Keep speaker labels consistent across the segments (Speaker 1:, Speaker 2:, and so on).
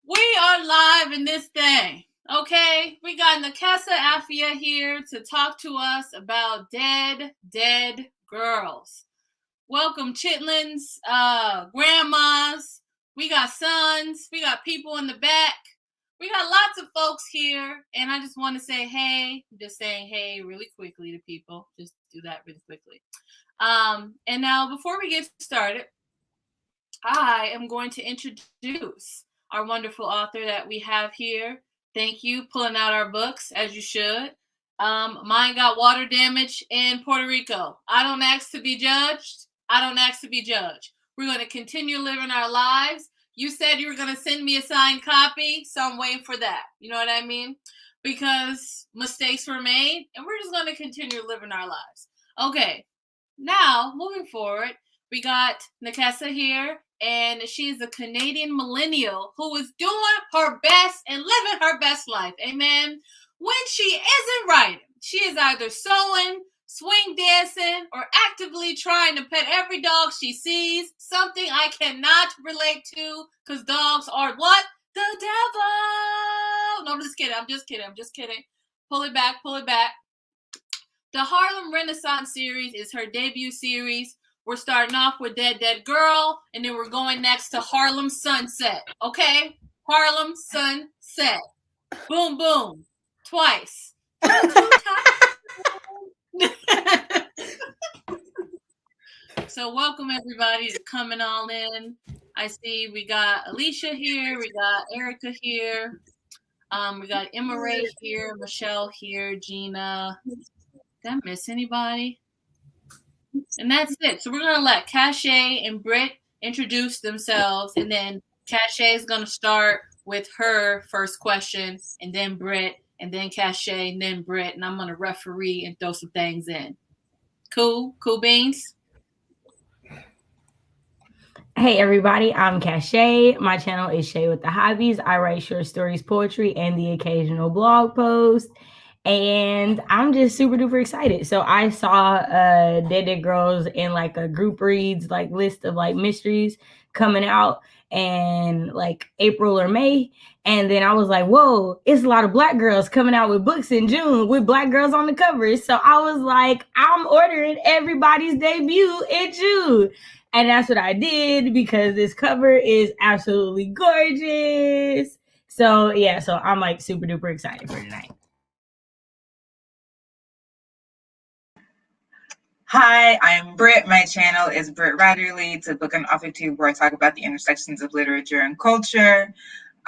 Speaker 1: We are live in this thing, okay? We got Nekesa Afia here to talk to us about dead girls. Welcome, chitlins, grandmas. We got sons. We got people in the back. We got lots of folks here, and I just want to say hey. I'm just saying hey really quickly to people. Just do that really quickly. And now, before we get started, I am going to introduce our wonderful author that we have here. Thank you, pulling out our books, as you should. Mine got water damage in Puerto Rico. I don't ask to be judged. I don't ask to be judged. We're going to continue living our lives. You said you were going to send me a signed copy, so I'm waiting for that. You know what I mean? Because mistakes were made, and we're just going to continue living our lives. Okay, now, moving forward, we got Nekesa here, and she's a Canadian millennial who is doing her best and living her best life. Amen. When she isn't writing, she is either sewing, swing dancing, or actively trying to pet every dog she sees. Something I cannot relate to because dogs are what? The devil. No, I'm just kidding. Pull it back. The Harlem Renaissance series is her debut series. We're starting off with Dead Girl, and then we're going next to Harlem Sunset. Okay? Harlem Sunset. Boom, boom. Twice. So welcome everybody to coming all in. I see we got Alicia here, we got Erica here, we got Emma Ray here, Michelle here, Gina. Did I miss anybody? And that's it. So we're going to let Cache and Britt introduce themselves, and then Cache is going to start with her first question, and then Britt, and then Cache, and then Britt, and I'm going to referee and throw some things in. Cool beans?
Speaker 2: Hey everybody, I'm Cache. My channel is Shay with the Hobbies. I write short stories, poetry, and the occasional blog post. And I'm just super duper excited. So I saw Dead Girls in like a group reads like list of like mysteries coming out in like April or May. And then I was like, whoa, it's a lot of Black girls coming out with books in June with Black girls on the covers. So I was like, I'm ordering everybody's debut in June. And that's what I did because this cover is absolutely gorgeous. So yeah, so I'm like super duper excited for tonight.
Speaker 3: Hi, I'm Britt. My channel is Britt Writerly. It's a book and author tube where I talk about the intersections of literature and culture.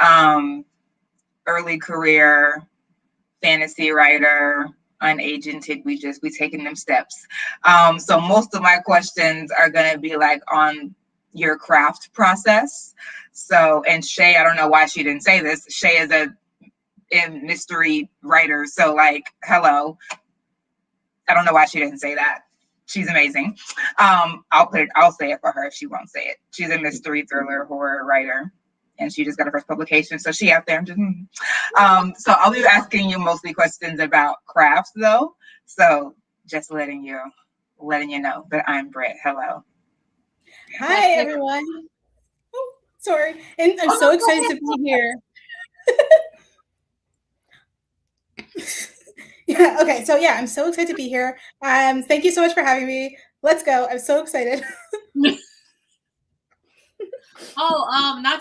Speaker 3: Early career, fantasy writer, unagented. We taking them steps. So most of my questions are gonna be like on your craft process. So, and Shay, I don't know why she didn't say this. Shay is a mystery writer. So like, hello. I don't know why she didn't say that. She's amazing. I'll say it for her if she won't say it. She's a mystery thriller horror writer, and she just got her first publication. So she out there. So I'll be asking you mostly questions about crafts though. So just letting you know that I'm Britt. Hello.
Speaker 4: Hi everyone. Oh, sorry. And I'm so excited to be here. Yeah, okay. So yeah, I'm so excited to be here. Thank you so much for having me. Let's go. I'm so excited.
Speaker 1: Not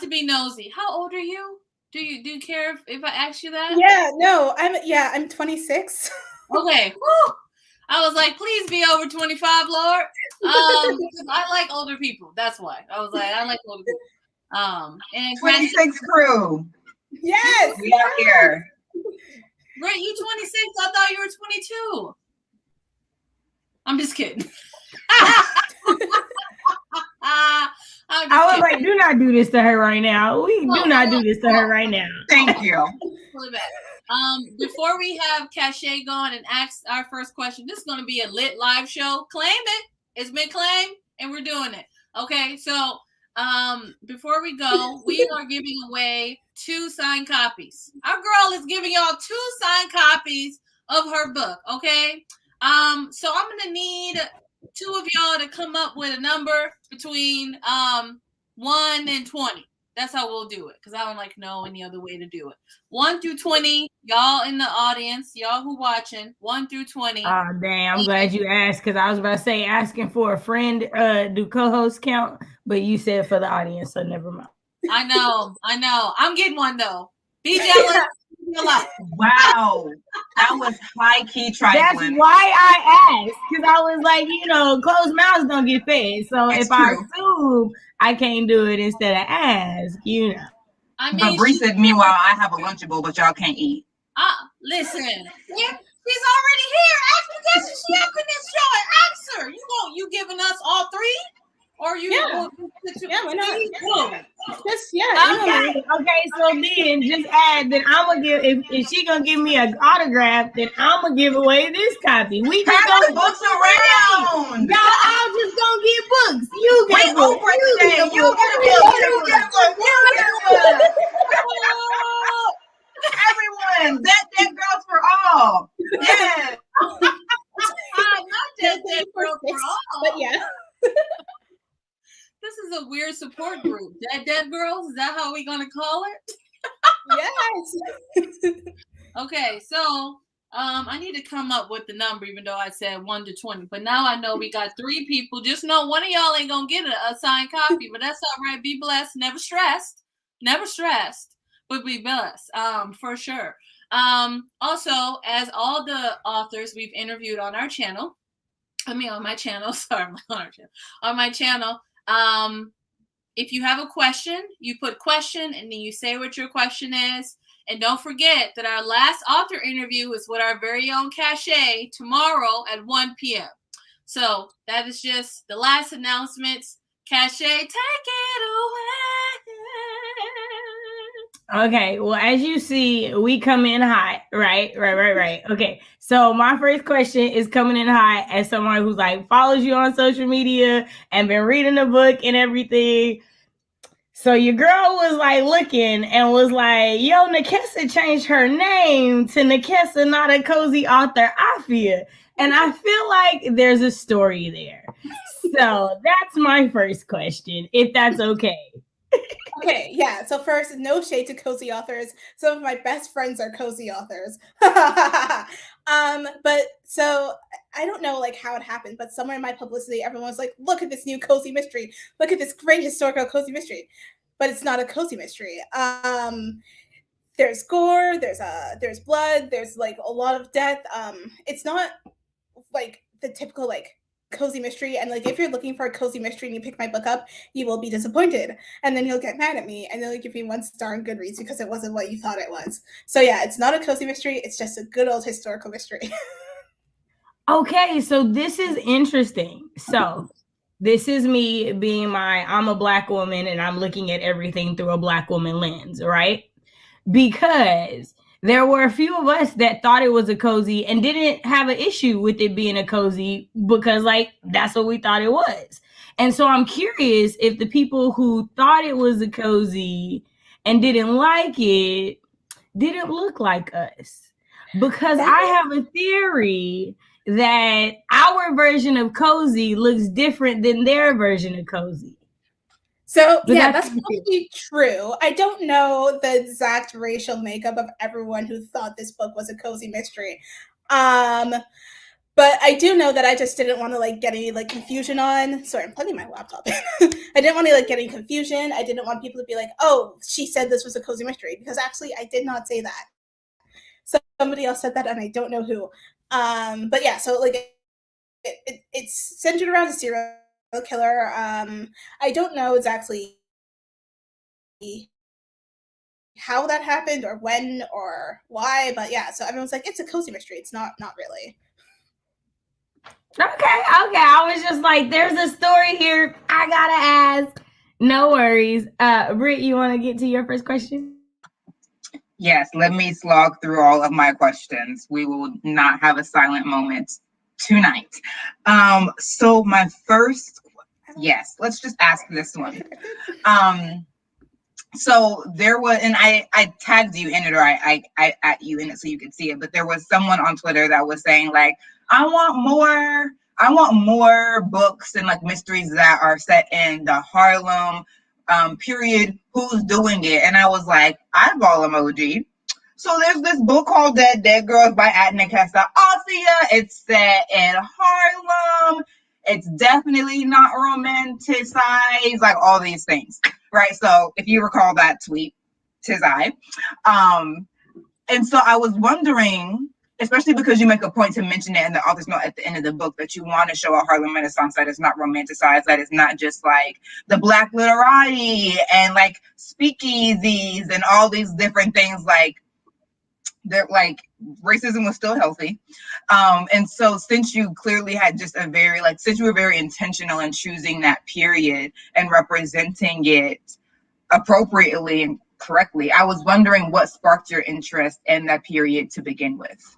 Speaker 1: to be nosy. How old are you? Do you care if I ask you that?
Speaker 4: Yeah, no, I'm 26.
Speaker 1: Okay. Woo! I was like, please be over 25, Lord. Because I like older people. That's why. I was like, I like older people. And
Speaker 3: 26 crew.
Speaker 4: Yes.
Speaker 3: We out here.
Speaker 1: Britt, you 26? I thought you were 22. I'm just kidding.
Speaker 2: I was like, do not do this to her right now. Do not do this to her right now.
Speaker 3: Thank you.
Speaker 1: Before we have Cache go on and ask our first question, this is going to be a lit live show. Claim it. It's been claimed, and we're doing it. Okay, so before we go, we are giving away 2 signed copies. Our girl is giving y'all 2 signed copies of her book, okay? So I'm going to need 2 of y'all to come up with a number between 1 and 20. That's how we'll do it, because I don't know any other way to do it. 1 through 20, y'all in the audience, y'all who watching, 1 through 20.
Speaker 2: Oh, damn, I'm glad you asked, because I was about to say asking for a friend, do co-host count, but you said for the audience, so never mind.
Speaker 1: I know. I'm getting one, though. Be jealous.
Speaker 3: Wow, that was high-key trifling.
Speaker 2: That's why I asked, because I was like, closed mouths don't get fed. So
Speaker 3: It's
Speaker 2: if I
Speaker 3: true.
Speaker 2: assume I can't do it instead of ask,
Speaker 1: I mean,
Speaker 3: but Bree said, meanwhile, I have a Lunchable, but y'all can't eat.
Speaker 1: Listen, she's already here. Ask her, doesn't she up in this show? And ask her. You giving us all 3? Or you?
Speaker 4: Yeah, why not?
Speaker 2: Okay. So then just add that I'm gonna give. If she gonna give me an autograph, then I'm gonna give away this copy. We just
Speaker 3: pass the books around.
Speaker 2: Y'all all just gonna get books. You get a book.
Speaker 3: You get a book. Everyone, that girls for all. Yeah.
Speaker 1: Not just that girls for all.
Speaker 4: But yeah.
Speaker 1: This is a weird support group. Dead girls? Is that how we're going to call it?
Speaker 4: Yes.
Speaker 1: Okay, so I need to come up with the number, even though I said 1 to 20. But now I know we got 3 people. Just know one of y'all ain't going to get a signed copy, but that's all right. Be blessed. Never stressed, but be blessed for sure. Also, as all the authors we've interviewed on our channel, on my channel, on my channel, if you have a question, you put question and then you say what your question is. And don't forget that our last author interview is with our very own Cachet tomorrow at 1 p.m. So that is just the last announcements. Cachet, take it away.
Speaker 2: Okay, well, as you see, we come in hot, right? Okay, so my first question is coming in hot as someone who's follows you on social media and been reading the book and everything. So your girl was looking and was yo, Nekesa changed her name to Nekesa, not a cozy author, Afia. And I feel like there's a story there. So that's my first question, if that's okay.
Speaker 4: Okay, yeah. So first, no shade to cozy authors. Some of my best friends are cozy authors. But so I don't know how it happened, but somewhere in my publicity, everyone was like, look at this new cozy mystery. Look at this great historical cozy mystery. But it's not a cozy mystery. There's gore, there's blood, there's a lot of death. It's not the typical cozy mystery, and if you're looking for a cozy mystery and you pick my book up, you will be disappointed, and then you'll get mad at me and they'll give me 1 star on Goodreads because it wasn't what you thought it was. So yeah, it's not a cozy mystery, it's just a good old historical mystery.
Speaker 2: Okay, so this is interesting. So this is me being I'm a Black woman and I'm looking at everything through a Black woman lens, right? Because there were a few of us that thought it was a cozy and didn't have an issue with it being a cozy because that's what we thought it was. And so I'm curious if the people who thought it was a cozy and didn't like it didn't look like us. Because I have a theory that our version of cozy looks different than their version of cozy.
Speaker 4: So yeah, that's probably true. I don't know the exact racial makeup of everyone who thought this book was a cozy mystery. But I do know that I just didn't want to get any confusion on. Sorry, I'm plugging my laptop. I didn't want to get any confusion. I didn't want people to be oh, she said this was a cozy mystery, because actually I did not say that. So somebody else said that and I don't know who. But yeah, so it's centered around a serial killer. I don't know exactly how that happened or when or why, but yeah, so everyone's it's a cozy mystery. It's not really.
Speaker 2: Okay. I was just there's a story here. I gotta ask. No worries. Britt, you want to get to your first question?
Speaker 3: Yes, let me slog through all of my questions. We will not have a silent moment tonight. So my first, yes, let's just ask this one. So there was, and I tagged you in it, or I at you in it so you could see it, but there was someone on Twitter that was saying I want more books and mysteries that are set in the Harlem period, who's doing it? And I was like, eyeball emoji. So there's this book called Dead Girls by Nekesa. Afia. It's set in Harlem. It's definitely not romanticized, like all these things, right? So if you recall that tweet, tis I. And so I was wondering, especially because you make a point to mention it in the author's note at the end of the book, that you want to show a Harlem Renaissance that is not romanticized, that is not just like the Black literati and like speakeasies and all these different things, like that, like racism was still healthy. And so since you clearly had just a very, like, since you were very intentional in choosing that period and representing it appropriately and correctly, I was wondering what sparked your interest in that period to begin with.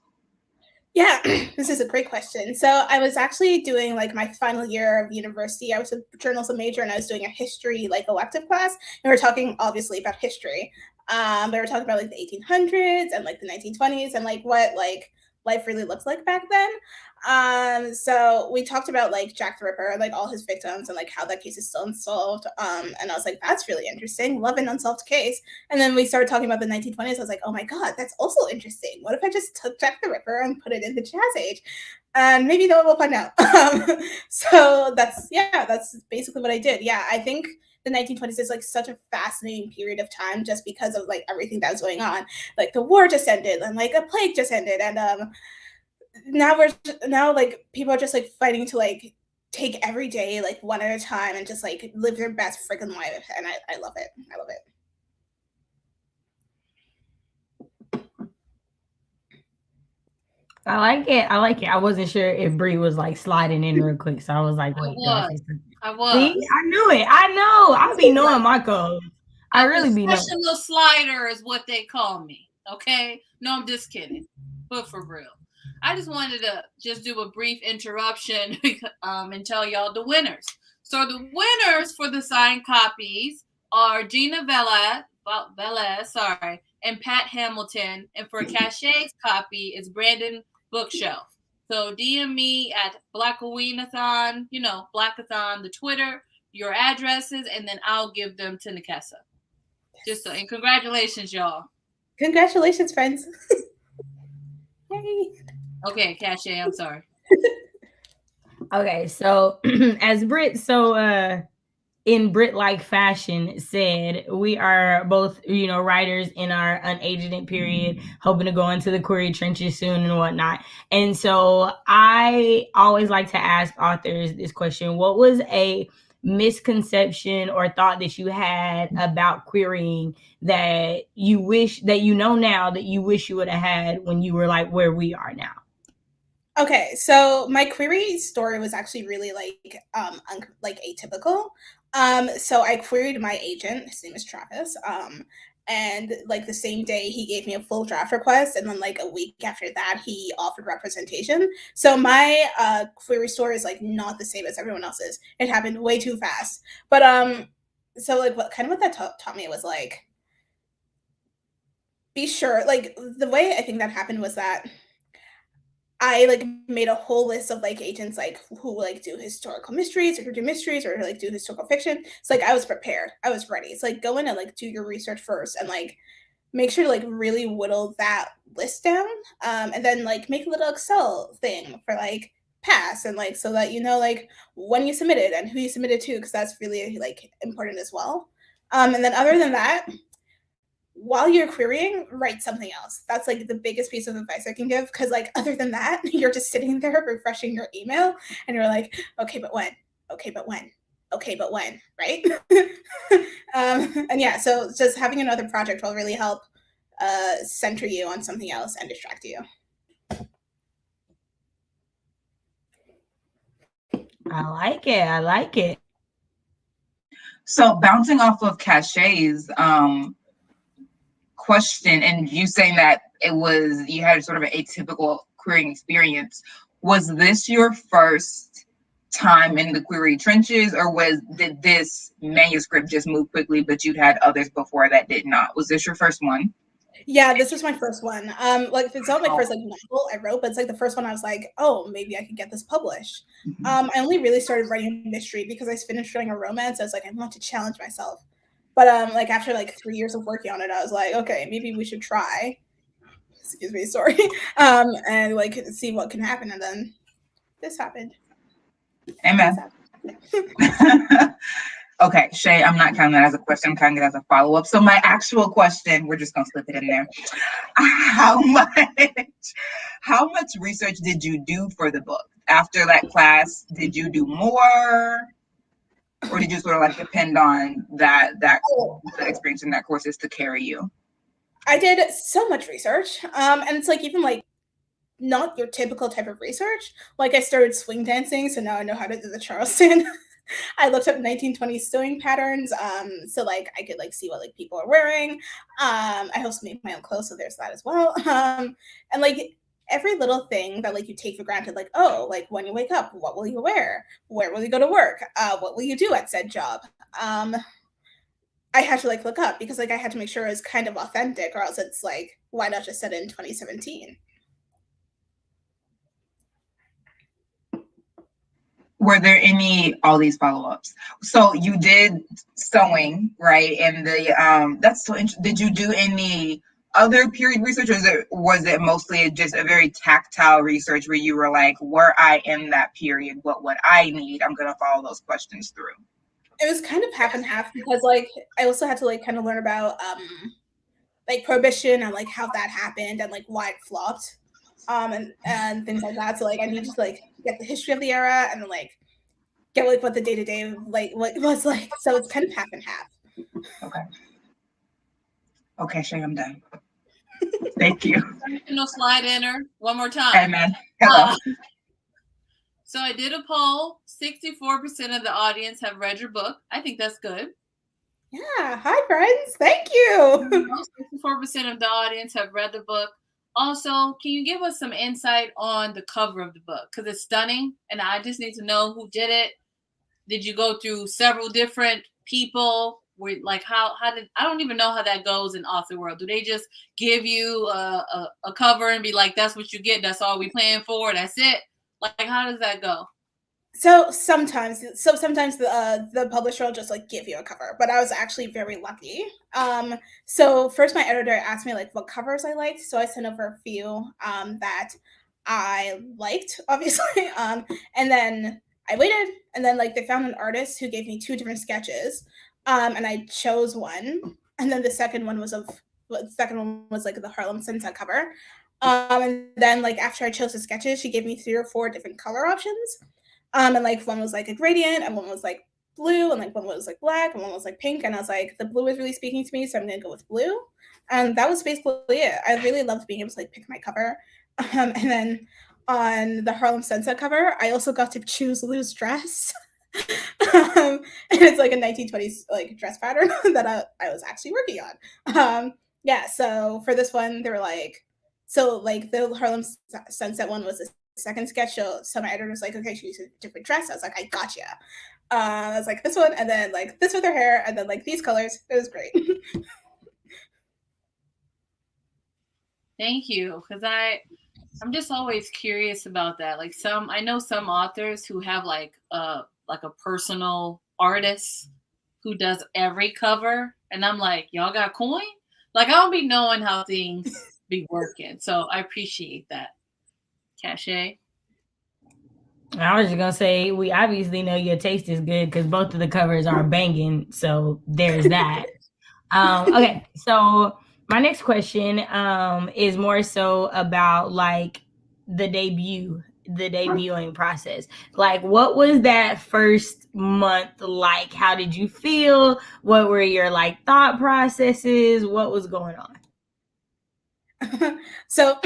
Speaker 4: Yeah, this is a great question. So I was actually doing like my final year of university. I was a journalism major and I was doing a history like elective class. And we were talking obviously about history. But we were talking about like the 1800s and like the 1920s and like what like life really looks like back then. So we talked about like Jack the Ripper, like all his victims and like how that case is still unsolved. And I was like, that's really interesting. Love an unsolved case. And then we started talking about the 1920s. I was like, oh my God, that's also interesting. What if I just took Jack the Ripper and put it in the Jazz Age? And maybe no one will find out. So that's basically what I did. Yeah, I think the 1920s is like such a fascinating period of time just because of like everything that was going on. Like the war just ended and like a plague just ended. And now like people are just like fighting to like take every day like one at a time and just like live their best freaking life. And I love it. I love it.
Speaker 2: I like it. I like it. I wasn't sure if Bree was like sliding in real quick, so I was like, "Wait,
Speaker 1: I was.
Speaker 2: See, I knew it. I know. I be knowing my code. I really be knowing.
Speaker 1: Professional slider is what they call me. Okay, no, I'm just kidding, but for real, I just wanted to just do a brief interruption and tell y'all the winners. So the winners for the signed copies are Gina Velez, and Pat Hamilton, and for Cachet's copy, it's Brandon Bookshelf. So DM me at Blackoweenathon, Blackathon, the Twitter, your addresses, and then I'll give them to Nekesa. And congratulations, y'all.
Speaker 4: Congratulations, friends. Yay.
Speaker 1: Okay, Cachet, I'm sorry.
Speaker 2: Okay, so as Brit in Brit-like fashion said, we are both, writers in our unagented period, hoping to go into the query trenches soon and whatnot. And so I always like to ask authors this question: what was a misconception or thought that you had about querying that you wish that now that you wish you would have had when you were like where we are now?
Speaker 4: Okay, so my query story was actually really like atypical. So I queried my agent, his name is Travis, and like the same day he gave me a full draft request, and then like a week after that he offered representation. So my query story is like not the same as everyone else's. It happened way too fast. But so like what that taught me was like, be sure, like the way I think that happened was that I like made a whole list of like agents like who like do historical mysteries or who do mysteries or like do historical fiction. It's like I was prepared. I was ready. It's like go in and like do your research first and like make sure to like really whittle that list down. And then like make a little Excel thing for like pass and like so that like when you submitted and who you submitted to, because that's really like important as well. And then other than that, while you're querying, write something else. That's like the biggest piece of advice I can give, because like other than that, you're just sitting there refreshing your email and you're like, okay, but when? Okay, but when? Okay, but when? Right? And yeah, so just having another project will really help center you on something else and distract you.
Speaker 2: I like it. I like it.
Speaker 3: So bouncing off of Cachet's question and you saying that you had sort of an atypical querying experience, was this your first time in the query trenches, or did this manuscript just move quickly but you'd had others before that did not? Was this your first one?
Speaker 4: Yeah, this was my first one. Like it's not my first like novel I wrote, but it's like the first one I was like, oh, maybe I could get this published. I only really started writing mystery because I finished writing a romance. I was like, I want to challenge myself. But like after like 3 years of working on it, I was like, okay, maybe we should try. Excuse me, sorry. And like see what can happen, and then this happened.
Speaker 3: Amen. Okay, Shay, I'm not counting that as a question. I'm counting it as a follow-up. So my actual question, we're just gonna slip it in there. How much research did you do for the book? After that class, did you do more? Or did you sort of like depend on that experience in that courses to carry you?
Speaker 4: I did so much research. And it's like even like not your typical type of research. Like I started swing dancing, so now I know how to do the Charleston. I looked up 1920s sewing patterns, so like I could like see what like people are wearing. I also made my own clothes, so there's that as well. And like every little thing that like you take for granted, like oh, like when you wake up, what will you wear? Where will you go to work? What will you do at said job? I had to like look up because like I had to make sure it was kind of authentic, or else it's like why not just set it in 2017?
Speaker 3: Were there all these follow-ups? So you did sewing, right? And that's so interesting. Did you do any other period research, or was it mostly just a very tactile research where you were like, were I in that period, what would I need? I'm gonna follow those questions through.
Speaker 4: It was kind of half and half because like I also had to like kind of learn about like prohibition and like how that happened and like why it flopped. And things like that. So like I need to like get the history of the era and then like get like what the day-to-day like what it was like. So it's kind of half and half.
Speaker 3: Okay, Shay, I'm done. Thank you.
Speaker 1: No slide in her one more time.
Speaker 3: Amen. Hello.
Speaker 1: So I did a poll. 64% of the audience have read your book. I think that's good.
Speaker 4: Yeah. Hi, friends. Thank you.
Speaker 1: 64% of the audience have read the book. Also, can you give us some insight on the cover of the book? Because it's stunning, and I just need to know who did it. Did you go through several different people? Like how did I don't even know how that goes in author world. Do they just give you a cover and be like, that's what you get, that's all we plan for, that's it? Like how does that go?
Speaker 4: So sometimes the publisher will just like give you a cover, but I was actually very lucky. So first my editor asked me like what covers I liked, so I sent over a few that I liked, obviously. And then I waited, and then like they found an artist who gave me 2 different sketches, and I chose one, and then the second one was like the Harlem Sunset cover. And then like after I chose the sketches, she gave me 3 or 4 different color options. And like one was like a gradient, and one was like blue, and like one was like black, and one was like pink. And I was like, the blue is really speaking to me, so I'm gonna go with blue. And that was basically it. I really loved being able to like pick my cover. And then on the Harlem Sunset cover, I also got to choose Lou's dress. And it's like a 1920s like dress pattern that I was actually working on. Yeah, so for this one, they were like, so like the Harlem Sunset one was the second sketch. So my editor was like, okay, choose a different dress. I was like, I gotcha. I was like, this one, and then like this with her hair, and then like these colors. It was great.
Speaker 1: Thank you, because I'm just always curious about that. Like I know some authors who have like a personal artist who does every cover, and I'm like, y'all got coin? Like I don't be knowing how things be working, so I appreciate that. Cachet.
Speaker 2: I was just gonna say we obviously know your taste is good because both of the covers are banging, so there's that. Okay, so my next question is more so about like the debuting process. Like what was that first month like? How did you feel? What were your like thought processes? What was going on?
Speaker 4: So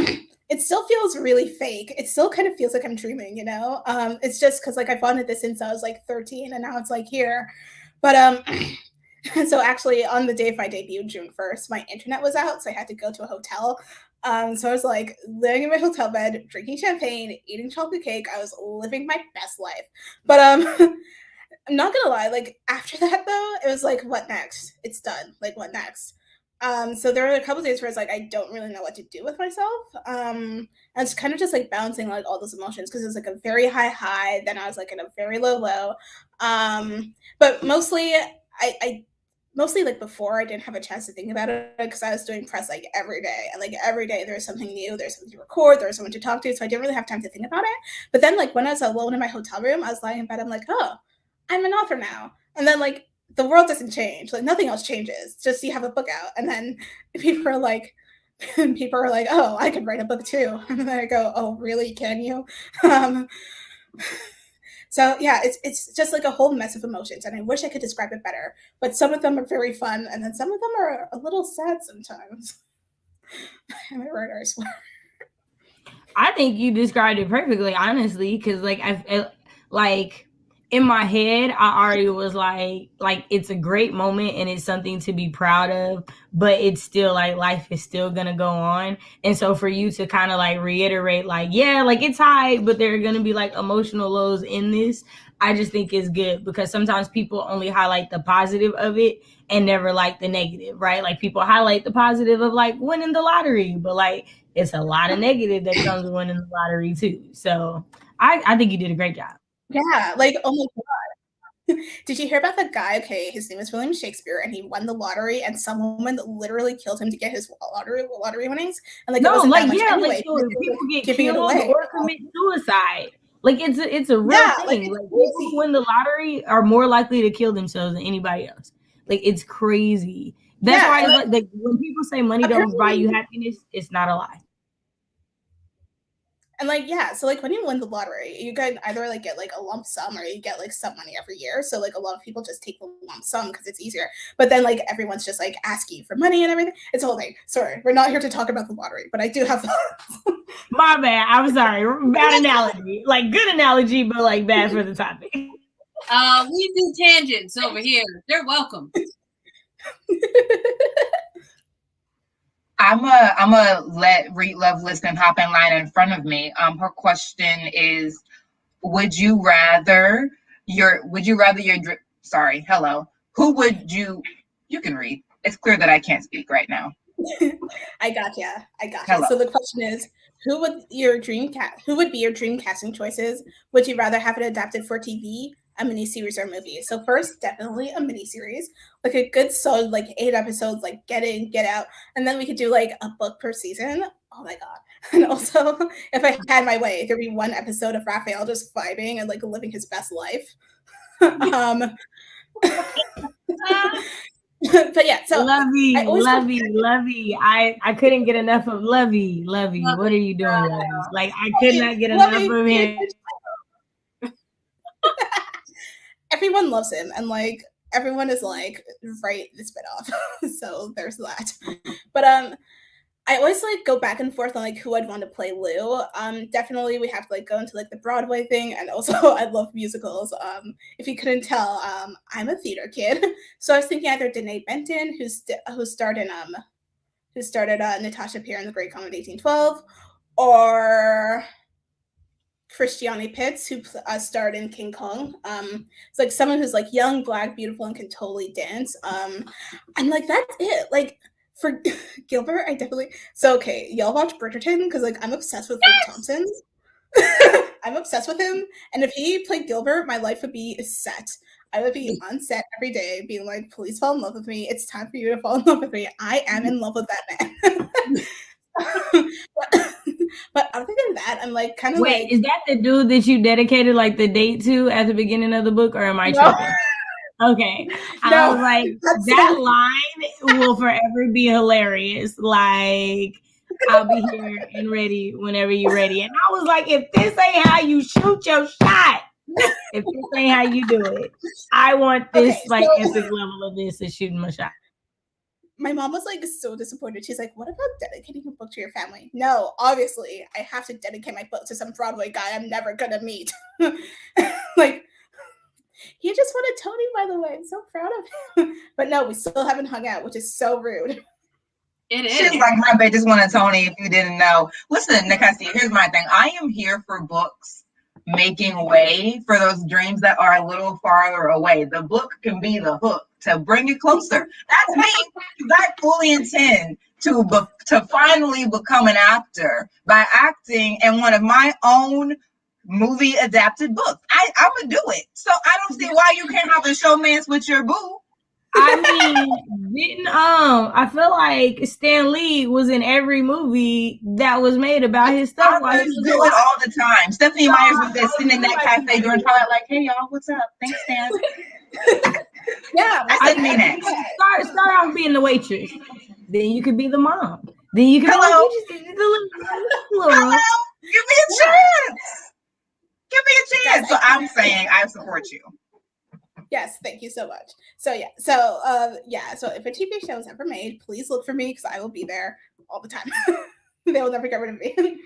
Speaker 4: it still feels really fake. It still kind of feels like I'm dreaming, you know? It's just because like I wanted this since I was like 13, and now it's like here. But so actually on the day of my debut, June 1st, my internet was out, so I had to go to a hotel. So I was like laying in my hotel bed, drinking champagne, eating chocolate cake. I was living my best life. But I'm not gonna lie, like after that though, it was like, what next? It's done. Like what next? So there were a couple of days where it's like I don't really know what to do with myself. And it's kind of just like balancing like all those emotions, because it was like a very high, then I was like in a very low. But mostly I mostly like before I didn't have a chance to think about it because I was doing press like every day, and like every day there's something new, there's something to record, there's someone to talk to, so I didn't really have time to think about it. But then like when I was alone in my hotel room, I was lying in bed, I'm like, oh, I'm an author now. And then like the world doesn't change, like nothing else changes, just you have a book out. And then people are like, oh, I could write a book too. And then I go, oh really, can you? So yeah, it's just like a whole mess of emotions, and I wish I could describe it better. But some of them are very fun, and then some of them are a little sad sometimes. Am I right, or I swear?
Speaker 2: I think you described it perfectly, honestly, because like like in my head, I already was like it's a great moment and it's something to be proud of, but it's still like life is still gonna go on. And so for you to kind of like reiterate, like, yeah, like it's high, but there are gonna be like emotional lows in this, I just think is good, because sometimes people only highlight the positive of it and never like the negative, right? Like people highlight the positive of like winning the lottery, but like it's a lot of negative that comes with winning the lottery too. So I think you did a great job.
Speaker 4: Yeah, like, oh my God. Did you hear about the guy? Okay, his name is William Shakespeare, and he won the lottery, and some woman literally killed him to get his lottery winnings. And like,
Speaker 2: no,
Speaker 4: it wasn't
Speaker 2: like
Speaker 4: that much
Speaker 2: yeah,
Speaker 4: anyway,
Speaker 2: like so if people get
Speaker 4: giving it
Speaker 2: killed
Speaker 4: away.
Speaker 2: or commit suicide, like it's a real
Speaker 4: Yeah,
Speaker 2: thing.
Speaker 4: like,
Speaker 2: Like people who win the lottery are more likely to kill themselves than anybody else. Like it's crazy. That's why it's like when people say money don't buy you happiness, it's not a lie.
Speaker 4: And like, yeah, so like when you win the lottery, you can either like get like a lump sum or you get like some money every year. So like a lot of people just take the lump sum because it's easier. But then like everyone's just like asking for money and everything. It's a whole thing. Sorry, we're not here to talk about the lottery, but I do have
Speaker 2: My bad. I'm sorry. Bad analogy. Like good analogy, but like bad for the topic.
Speaker 1: We do tangents over here. They're welcome.
Speaker 3: I'm a let Read Love Listen hop in line in front of me. Her question is, would you rather your sorry, hello. Who would you can read. It's clear that I can't speak right now.
Speaker 4: I gotcha.
Speaker 3: Hello.
Speaker 4: So the question is, who would be your dream casting choices? Would you rather have it adapted for TV, a miniseries, or a movie? So first, definitely a miniseries, like a good solid like 8 episodes, like get in, get out, and then we could do like a book per season. Oh my God. And also, if I had my way, there'd be 1 episode of Raphael just vibing and like living his best life. But yeah, so
Speaker 2: Lovey. I couldn't get enough of Lovey. What are you doing, Lovey? Like I could not get enough of him.
Speaker 4: Everyone loves him, and like everyone is like, write the spinoff. So there's that. But I always like go back and forth on like who I'd want to play Lou. Definitely we have to like go into like the Broadway thing, and also I love musicals. If you couldn't tell, I'm a theater kid, so I was thinking either Danae Benton, who started Natasha Pierre in The Great Comet 1812, or Christiane Pitts, who starred in King Kong. It's like someone who's like young, Black, beautiful, and can totally dance. I'm like, that's it. Like for Gilbert, I definitely. So okay, y'all watch Bridgerton because like I'm obsessed with Luke Thompson. I'm obsessed with him, and if he played Gilbert, my life would be set. I would be on set every day, being like, "Please fall in love with me. It's time for you to fall in love with me. I am in love with that man." But other than that, I'm like kind of
Speaker 2: Wait, is that the dude that you dedicated like the date to at the beginning of the book, or am I tripping? Okay.
Speaker 4: No,
Speaker 2: I was like, that line will forever be hilarious. Like, I'll be here and ready whenever you're ready. And I was like, if this ain't how you shoot your shot, if this ain't how you do it, I want this epic level of this is shooting my shot.
Speaker 4: My mom was like so disappointed. She's like, what about dedicating a book to your family? No, obviously, I have to dedicate my book to some Broadway guy I'm never gonna meet. Like, he just won a Tony, by the way. I'm so proud of him. But no, we still haven't hung out, which is so rude.
Speaker 1: It is.
Speaker 3: She's like, my bitch just won a Tony if you didn't know. Listen, Nekesa, here's my thing. I am here for books making way for those dreams that are a little farther away. The book can be the hook to bring it closer. That's me. I fully intend to finally become an actor by acting in one of my own movie adapted books. I'm gonna do it. So I don't see why you can't have a showmance with your boo.
Speaker 2: I mean, didn't I feel like Stan Lee was in every movie that was made about his stuff.
Speaker 3: Authors do it all the time. Stephanie Myers was there sitting in that cafe during Twilight, like, "Hey y'all, what's up? Thanks, Stan."
Speaker 4: Yeah,
Speaker 3: I mean it.
Speaker 2: Start off being the waitress, then you could be the mom, then you could be
Speaker 3: Hello.
Speaker 2: like, you just the little
Speaker 3: Hello, give me a chance. Give me a chance. So I'm saying I support you.
Speaker 4: Yes, thank you so much. So so if a TV show is ever made, please look for me because I will be there all the time. They will never get rid of me.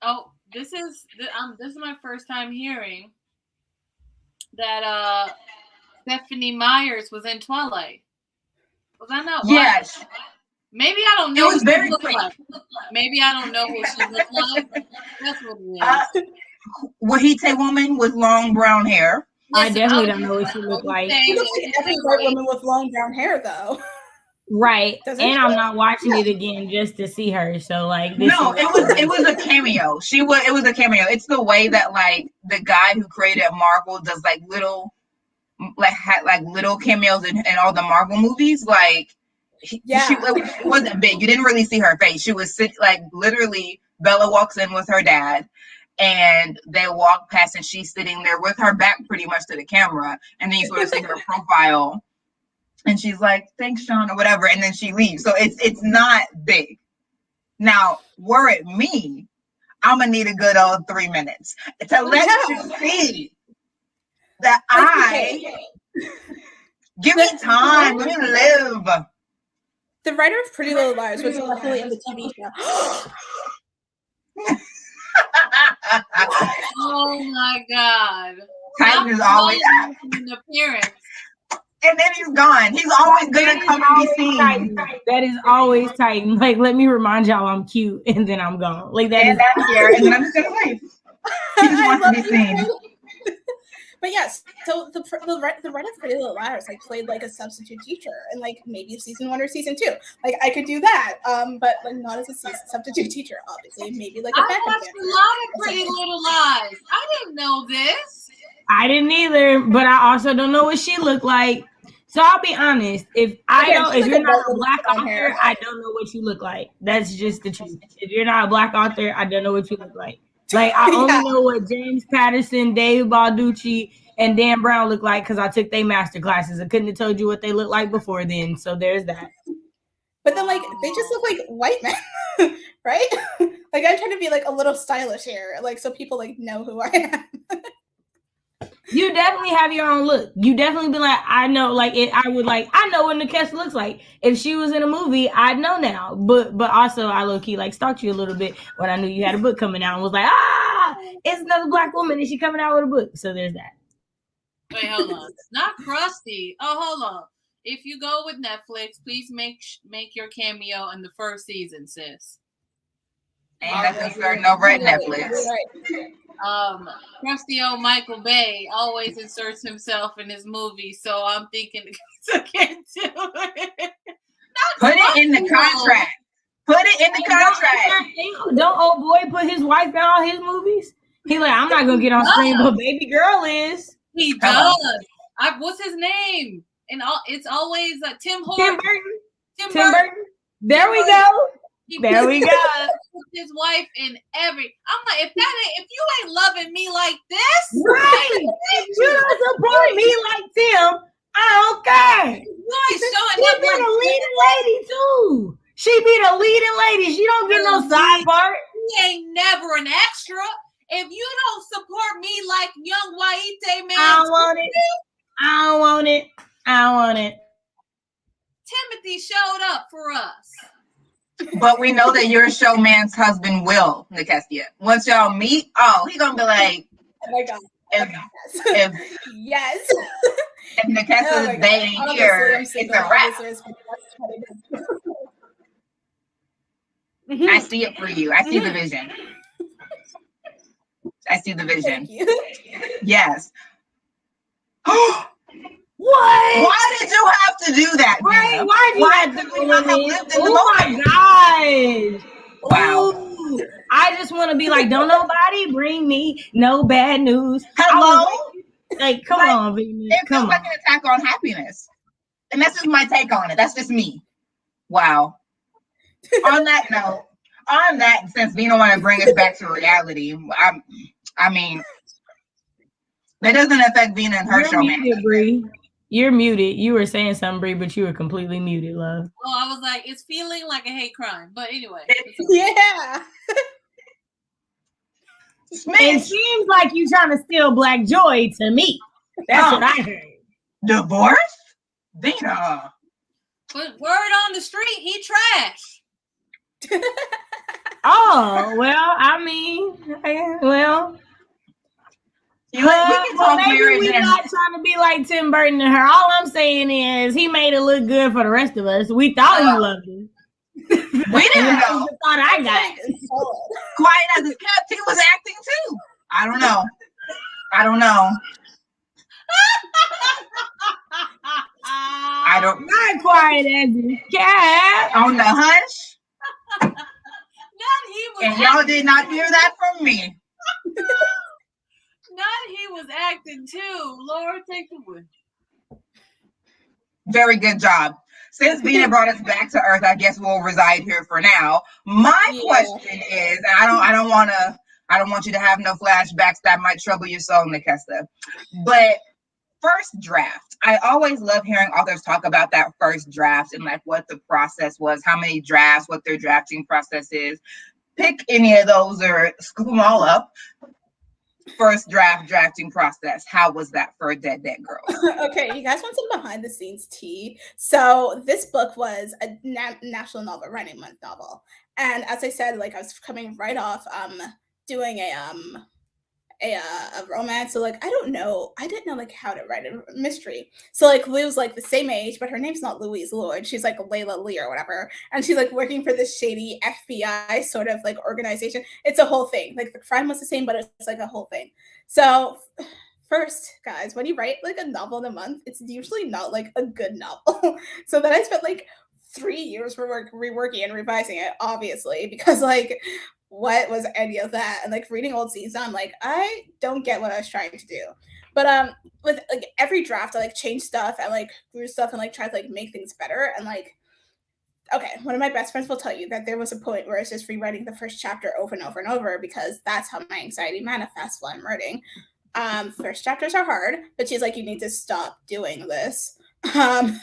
Speaker 1: Oh, this is my first time hearing that Stephanie Myers was in Twilight. Was I not?
Speaker 3: Yes.
Speaker 1: Right? Maybe I don't know.
Speaker 3: It was very quick.
Speaker 1: Like. Maybe I don't know what she looked like. That's what it is.
Speaker 3: Wahite woman with long brown hair.
Speaker 2: I definitely don't know what she looked like.
Speaker 4: She looks like every white woman with long brown hair, though.
Speaker 2: Right, and I'm not watching it again just to see her. So like,
Speaker 3: no, it was a cameo. It was a cameo. It's the way that like the guy who created Marvel does like little, like little cameos in all the Marvel movies. Like, it wasn't big. You didn't really see her face. She was like literally. Bella walks in with her dad. And they walk past, and she's sitting there with her back pretty much to the camera. And then you sort of see her profile, and she's like, "Thanks, Sean," or whatever. And then she leaves. So it's not big. Now, were it me, I'm gonna need a good old 3 minutes to let you see that give me time. Let me live.
Speaker 4: The writer of Pretty Little Liars was definitely in the TV show.
Speaker 1: Oh my God!
Speaker 3: Titan is always
Speaker 1: an appearance,
Speaker 3: and then he's gone. He's always gonna come and be seen.
Speaker 2: That is always Titan. Like, let me remind y'all I'm cute, and then I'm gone. Like that.
Speaker 3: And I'm here, and then I'm just gonna leave. He just wants to be seen.
Speaker 4: But yes, so the writer of Pretty Little Liars like played like a substitute teacher in like maybe season 1 or season 2. Like I could do that, but like not as a substitute teacher, obviously. Maybe like a backup.
Speaker 1: I watched a lot of Pretty Little Lies. I didn't know this.
Speaker 2: I didn't either, but I also don't know what she looked like. So I'll be honest. If you're not a Black author, I don't know what you look like. That's just the truth. If you're not a Black author, I don't know what you look like. Like, I only know what James Patterson, Dave Balducci, and Dan Brown look like because I took their master classes. I couldn't have told you what they looked like before then. So there's that.
Speaker 4: But then, like, they just look like white men, right? Like, I'm trying to be, like, a little stylish here, like, so people, like, know who I am.
Speaker 2: You definitely have your own look. You definitely be like, I know, like, I know what Nekesa looks like. If she was in a movie, I'd know now. But also, I low-key, like, stalked you a little bit when I knew you had a book coming out and was like, it's another Black woman and she coming out with a book. So there's that.
Speaker 1: Wait, hold on. Not Krusty. Oh, hold on. If you go with Netflix, please make your cameo in the first season, sis.
Speaker 3: Ain't nothing starting over at Netflix.
Speaker 1: Krusty old Michael Bay always inserts himself in his movies, so I'm thinking I can't do it.
Speaker 3: Put it in the contract. Put it in the contract.
Speaker 2: Don't old boy put his wife in all his movies? He like, I'm not gonna get on screen, but baby girl is.
Speaker 1: He does. What's his name? And it's always Tim Horton.
Speaker 2: Tim Burton. There we go. There we go.
Speaker 1: His wife in every. I'm like, if you ain't loving me like this,
Speaker 2: right? If you don't support me like Tim, I don't care.
Speaker 1: You ain't showing
Speaker 2: She be the leading lady too. She be the leading lady. She don't get no side part.
Speaker 1: He ain't never an extra. If you don't support me like young Waite man,
Speaker 2: I don't want it. I don't want it. I don't want it.
Speaker 1: Timothy showed up for us.
Speaker 3: But we know that you're a showman's husband, Will, Nekesa. Once y'all meet, he gonna be like,
Speaker 4: oh my God.
Speaker 3: If
Speaker 4: yes.
Speaker 3: If Nekesa's dating here, it's a wrap. I see it for you. I see the vision. I see the vision.
Speaker 4: Thank you.
Speaker 3: Yes.
Speaker 2: What?
Speaker 3: Why did you have to do that?
Speaker 2: Right? Why did you have to do that? Oh my gosh.
Speaker 3: Wow.
Speaker 2: Ooh, I just want to be like, don't nobody bring me no bad news.
Speaker 3: Hello?
Speaker 2: Like, come on, baby.
Speaker 3: It feels like an attack on happiness. And that's just my take on it. That's just me. Wow. On that note, since we don't want to bring us back to reality, I mean, that doesn't affect Vina and her show, man.
Speaker 2: You're muted. You were saying something, Bree, but you were completely muted, love.
Speaker 1: Oh, I was like, it's feeling like a hate crime. But anyway.
Speaker 4: Yeah.
Speaker 2: It seems like you're trying to steal Black joy to me. That's what I heard.
Speaker 3: Divorce? Vina.
Speaker 1: But word on the street, he trash.
Speaker 2: Oh, well, I mean, well.
Speaker 3: We can talk
Speaker 2: maybe we're not trying to be like Tim Burton and her. All I'm saying is he made it look good for the rest of us. We thought he loved it.
Speaker 3: We didn't know.
Speaker 2: Thought I got it.
Speaker 3: Quiet as it kept, he was acting too. I don't know.
Speaker 2: Not quiet as it kept.
Speaker 3: On the hush.
Speaker 1: He was
Speaker 3: and y'all did not hear that from me.
Speaker 1: He was acting too. Lord, take the win.
Speaker 3: Very good job. Since Vina brought us back to Earth, I guess we'll reside here for now. My question is, and I don't want you to have no flashbacks that might trouble your soul, Nekesa. But first draft. I always love hearing authors talk about that first draft and like what the process was, how many drafts, what their drafting process is. Pick any of those or scoop them all up. First drafting process. How was that for a Dead Girl?
Speaker 4: Okay, you guys want some behind the scenes tea? So this book was a National Novel Writing Month novel, and as I said, like I was coming right off doing a romance. So like I didn't know like how to write a mystery. So like Lou's like the same age, but her name's not Louise Lloyd. She's like Layla Lee or whatever, and she's like working for this shady FBI sort of like organization. It's a whole thing. Like the crime was the same, but it's like a whole thing. So first, guys, when you write like a novel in a month, it's usually not like a good novel. So then I spent like 3 years reworking and revising it, obviously, because like what was any of that? And like reading old scenes, I'm like, I don't get what I was trying to do. But with like every draft, I like changed stuff and like grew stuff and like tried to like make things better. And like, okay, one of my best friends will tell you that there was a point where I was just rewriting the first chapter over and over and over because that's how my anxiety manifests while I'm writing. First chapters are hard, but she's like, you need to stop doing this. And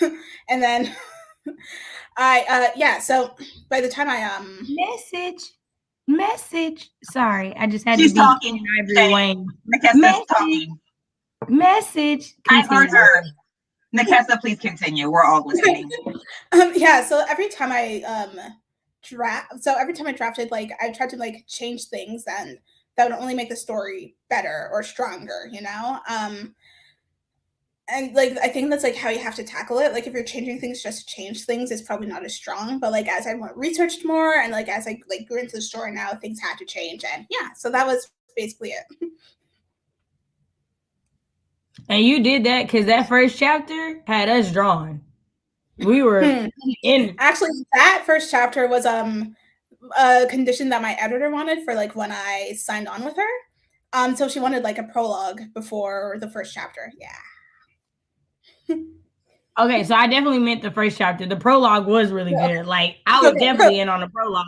Speaker 4: then so by the time I
Speaker 2: Message. Sorry, I just had
Speaker 3: She's
Speaker 2: to be
Speaker 3: talking.
Speaker 2: Ivory Wayne.
Speaker 3: Nikesa's talking.
Speaker 2: Message.
Speaker 3: I heard her. Nekesa, please continue. We're all listening.
Speaker 4: So every time I drafted, like I tried to like change things and that would only make the story better or stronger, you know? And like I think that's like how you have to tackle it. Like if you're changing things just to change things, it's probably not as strong. But like as I researched more and like as I like grew into the story now, things had to change. And yeah, so that was basically it.
Speaker 2: And you did that because that first chapter had us drawn. We were in.
Speaker 4: Actually, that first chapter was a condition that my editor wanted for like when I signed on with her. So she wanted like a prologue before the first chapter. Yeah.
Speaker 2: Okay, so I definitely meant the first chapter. The prologue was really good. Like I was definitely in on the prologue,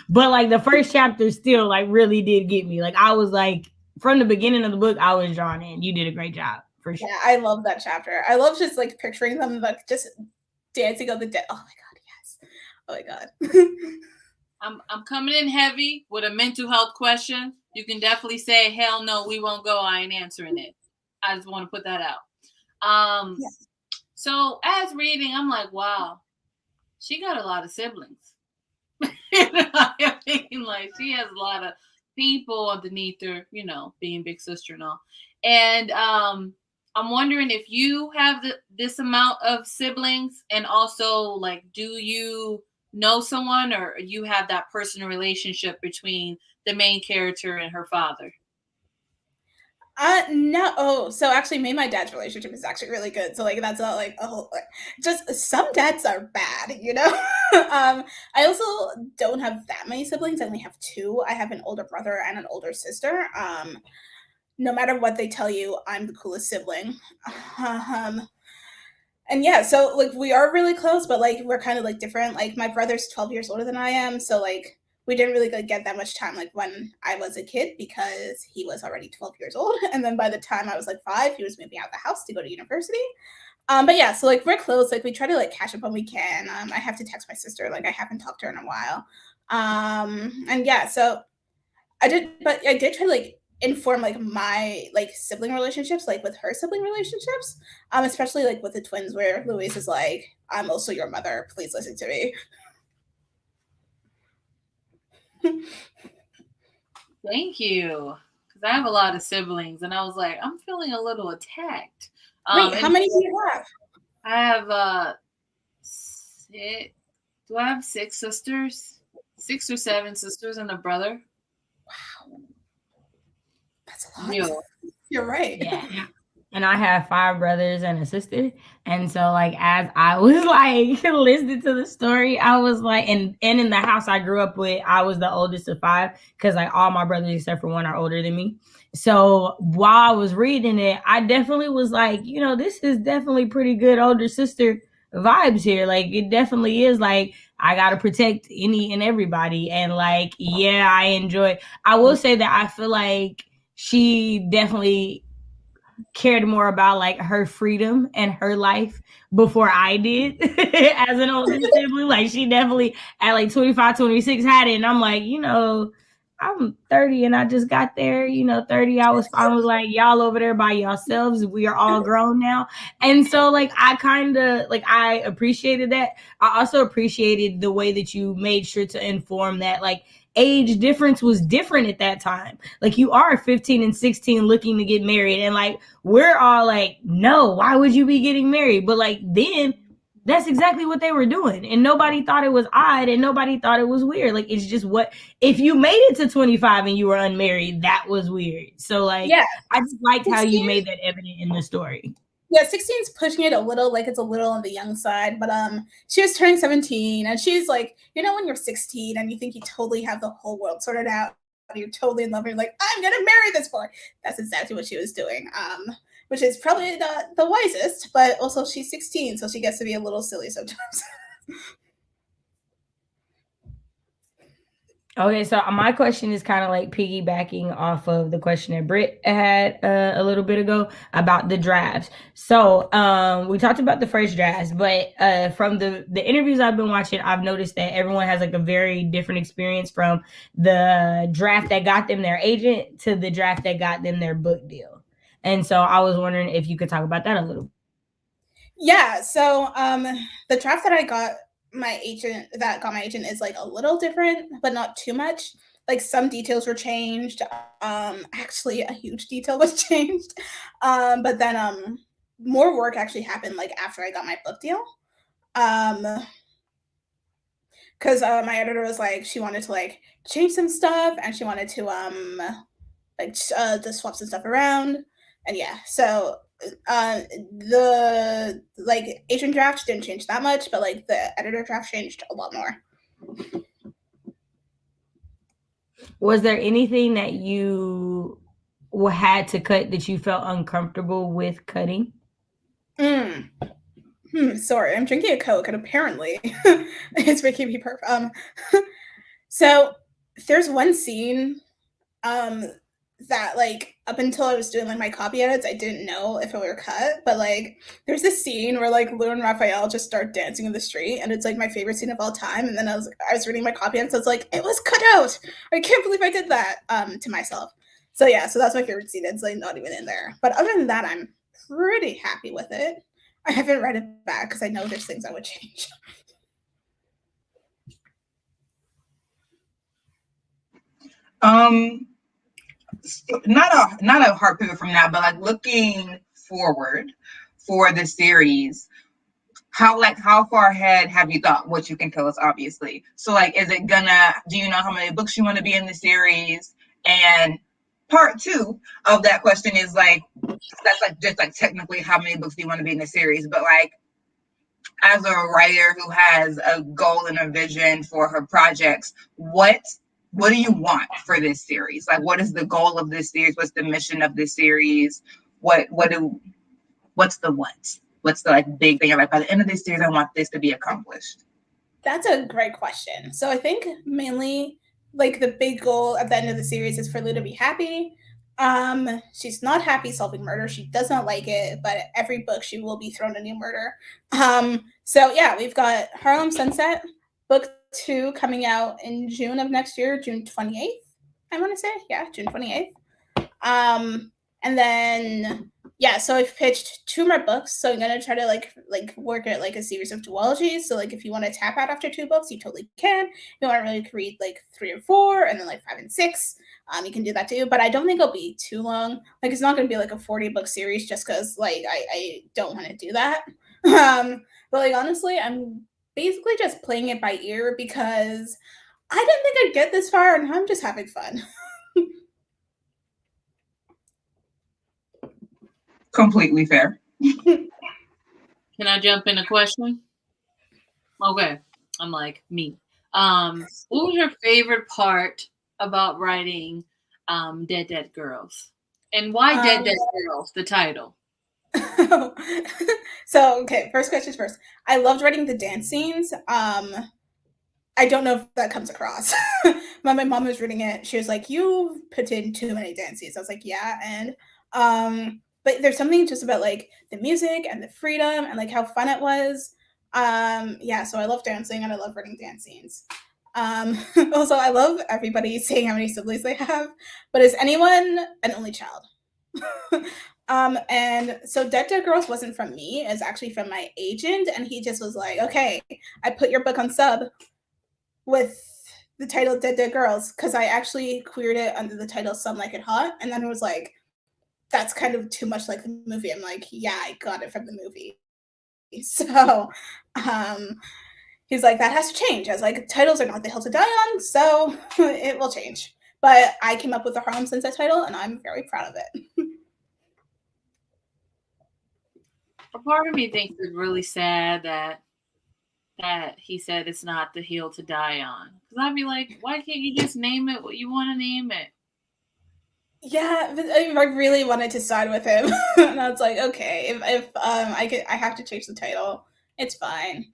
Speaker 2: but like the first chapter still like really did get me. Like I was like from the beginning of the book, I was drawn in. You did a great job for sure.
Speaker 4: Yeah, I love that chapter. I love just like picturing them like just dancing on the dead. Oh my god, yes. Oh my god.
Speaker 1: I'm coming in heavy with a mental health question. You can definitely say, hell no, we won't go. I ain't answering it. I just want to put that out. So as reading, I'm like, wow, she got a lot of siblings. You know what I mean? Like she has a lot of people underneath her, you know, being big sister and all. And I'm wondering if you have this amount of siblings, and also like, do you know someone, or you have that personal relationship between the main character and her father?
Speaker 4: No. Oh, so actually me and my dad's relationship is actually really good. So like that's not like a whole just some dads are bad, you know? I also don't have that many siblings. I only have 2. I have an older brother and an older sister. no matter what they tell you, I'm the coolest sibling. And yeah, so like we are really close, but like we're kind of like different. Like my brother's 12 years older than I am, so like we didn't really like, get that much time like when I was a kid because he was already 12 years old, and then by the time I was like 5, he was moving out of the house to go to university. But yeah, so like we're close. Like we try to like catch up when we can. I have to text my sister. Like I haven't talked to her in a while. And yeah, so I did try to like inform like my like sibling relationships, like with her sibling relationships, especially like with the twins, where Louise is like, "I'm also your mother. Please listen to me."
Speaker 1: Thank you, because I have a lot of siblings, and I was like, I'm feeling a little attacked.
Speaker 4: Wait, how many do you have?
Speaker 1: I have 6. Do I have 6 sisters? 6 or 7 sisters and a brother.
Speaker 4: Wow, that's a lot.
Speaker 1: Yeah.
Speaker 4: You're right.
Speaker 2: Yeah. And I have 5 brothers and a sister. And so like as I was like listening to the story, I was like, and in the house I grew up with, I was the oldest of 5 because like all my brothers except for one are older than me. So while I was reading it, I definitely was like, you know, this is definitely pretty good older sister vibes here. Like it definitely is like I gotta protect any and everybody. And like, yeah, I will say that I feel like she definitely cared more about like her freedom and her life before I did as an older sibling. Like she definitely at like 25, 26 had it. And I'm like, you know, I'm 30 and I just got there, 30. I was finally like, y'all over there by yourselves. We are all grown now. And so like, I kind of like, I appreciated that. I also appreciated the way that you made sure to inform that like age difference was different at that time. Like you are 15 and 16 looking to get married. And like, we're all like, no, why would you be getting married? But like, then that's exactly what they were doing. And nobody thought it was odd and nobody thought it was weird. Like, it's just if you made it to 25 and you were unmarried, that was weird. So like, yeah, I just liked how you made that evident in the story.
Speaker 4: Yeah, 16 is pushing it a little, like it's a little on the young side, but she was turning 17 and she's like, when you're 16 and you think you totally have the whole world sorted out, you're totally in love and you're like, I'm gonna marry this boy. That's exactly what she was doing. Which is probably not the wisest, but also she's 16, so she gets to be a little silly sometimes.
Speaker 2: Okay, so my question is kind of like piggybacking off of the question that Britt had a little bit ago about the drafts. So we talked about the first drafts, but from the interviews I've been watching, I've noticed that everyone has like a very different experience from the draft that got them their agent to the draft that got them their book deal. And so I was wondering if you could talk about that a little.
Speaker 4: Yeah, so the draft that I got my agent is like a little different, but not too much. Like some details were changed. Actually a huge detail was changed. But then more work actually happened like after I got my book deal. Because my editor was like, she wanted to like change some stuff and she wanted to just swap some stuff around. And yeah, so the like agent draft didn't change that much, but like the editor draft changed a lot more.
Speaker 2: Was there anything that you had to cut that you felt uncomfortable with cutting?
Speaker 4: Sorry, I'm drinking a Coke and apparently it's making me burp. So there's one scene that like up until I was doing like my copy edits, I didn't know if it were cut, but like there's this scene where like Lou and Raphael just start dancing in the street and it's like my favorite scene of all time. And then I was reading my copy edits, so it's like, it was cut out. I can't believe I did that to myself. So yeah, so that's my favorite scene. It's like not even in there. But other than that, I'm pretty happy with it. I haven't read it back because I know there's things I would change.
Speaker 3: Not a hard pivot from that, but like looking forward for the series, how far ahead have you thought? What you can tell us, obviously. So like, do you know how many books you want to be in the series? And part 2 of that question is like, that's like just like technically how many books do you want to be in the series? But like, as a writer who has a goal and a vision for her projects, what what do you want for this series? Like, what is the goal of this series? What's the mission of this series? What's the like big thing? You're like, by the end of this series, I want this to be accomplished.
Speaker 4: That's a great question. So I think mainly like the big goal at the end of the series is for Lou to be happy. She's not happy solving murder. She does not like it, but every book she will be thrown a new murder. So yeah, we've got Harlem Sunset, book 2 coming out in June of next year, June 28th, I want to say. Yeah, June 28th. And then yeah, so I've pitched 2 more books. So I'm gonna try to like work at like a series of duologies. So like if you want to tap out after 2 books, you totally can. You want to really read like 3 or 4, and then like 5 and 6. You can do that too, but I don't think it'll be too long. Like it's not gonna be like a 40-book series just because like I don't want to do that. But like honestly, I'm basically just playing it by ear because I didn't think I'd get this far, and I'm just having fun.
Speaker 3: Completely fair.
Speaker 1: Can I jump in a question? Okay. I'm like, me. What was your favorite part about writing Dead Girls? And why Dead Girls, the title?
Speaker 4: So, okay, first questions first. I loved writing the dance scenes. I don't know if that comes across. When my mom was reading it, she was like, "You put in too many dance scenes." I was like, "Yeah," and but there's something just about like the music and the freedom and like how fun it was. Yeah, so I love dancing and I love writing dance scenes. Also, I love everybody saying how many siblings they have, but is anyone an only child? And so Dead Girls wasn't from me, it's actually from my agent, and he just was like, "Okay, I put your book on sub with the title Dead Girls," because I actually queered it under the title Some Like It Hot, and then it was like, that's kind of too much like the movie. I'm like, yeah, I got it from the movie. So he's like, that has to change. I was like, titles are not the hill to die on, so it will change. But I came up with the Harlem Sunset title, and I'm very proud of it.
Speaker 1: A part of me thinks it's really sad that he said it's not the hill to die on. Because I'd be like, why can't you just name it what you want to name it?
Speaker 4: Yeah, but I really wanted to side with him, and I was like, okay, if I have to change the title, it's fine.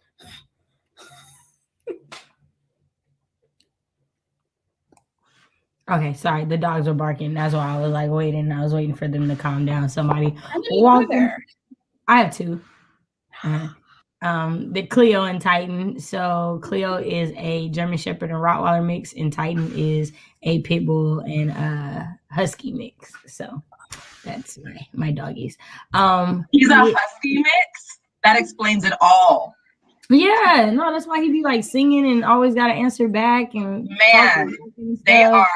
Speaker 2: Okay, sorry, the dogs were barking. That's why I was like waiting. I was waiting for them to calm down. Somebody
Speaker 4: How many
Speaker 2: walked
Speaker 4: are there?
Speaker 2: I have 2. The Cleo and Titan. So Cleo is a German Shepherd and Rottweiler mix, and Titan is a Pit Bull and Husky mix. So that's my doggies.
Speaker 3: He's a Husky mix? That explains it all.
Speaker 2: Yeah, no, that's why he be like singing and always got to answer back. And
Speaker 3: man, they are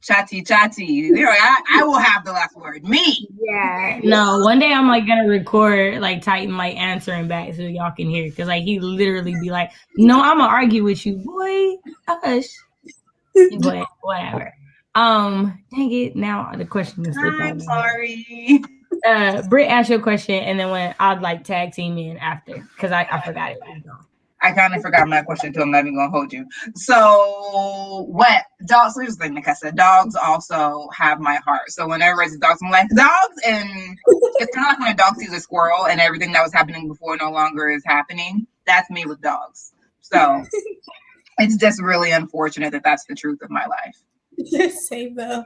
Speaker 3: chatty. They're like, I will have the last word. Me.
Speaker 2: Yeah. No, one day I'm like gonna record like Titan like answering back so y'all can hear, because like he literally be like, "No, I'm gonna argue with you, boy. Hush." But whatever. Dang it. Now the question is slipping.
Speaker 3: I'm sorry.
Speaker 2: Britt, ask your question, and then when I'd like tag team in after, because I forgot it.
Speaker 3: I kind of forgot my question too. I'm not even gonna hold you. So what dogs? Here's the thing, Nekesa. Dogs also have my heart. So whenever it's dogs, I'm like dogs, and it's kind of like when a dog sees a squirrel and everything that was happening before no longer is happening. That's me with dogs. So it's just really unfortunate that that's the truth of my life.
Speaker 4: Same though.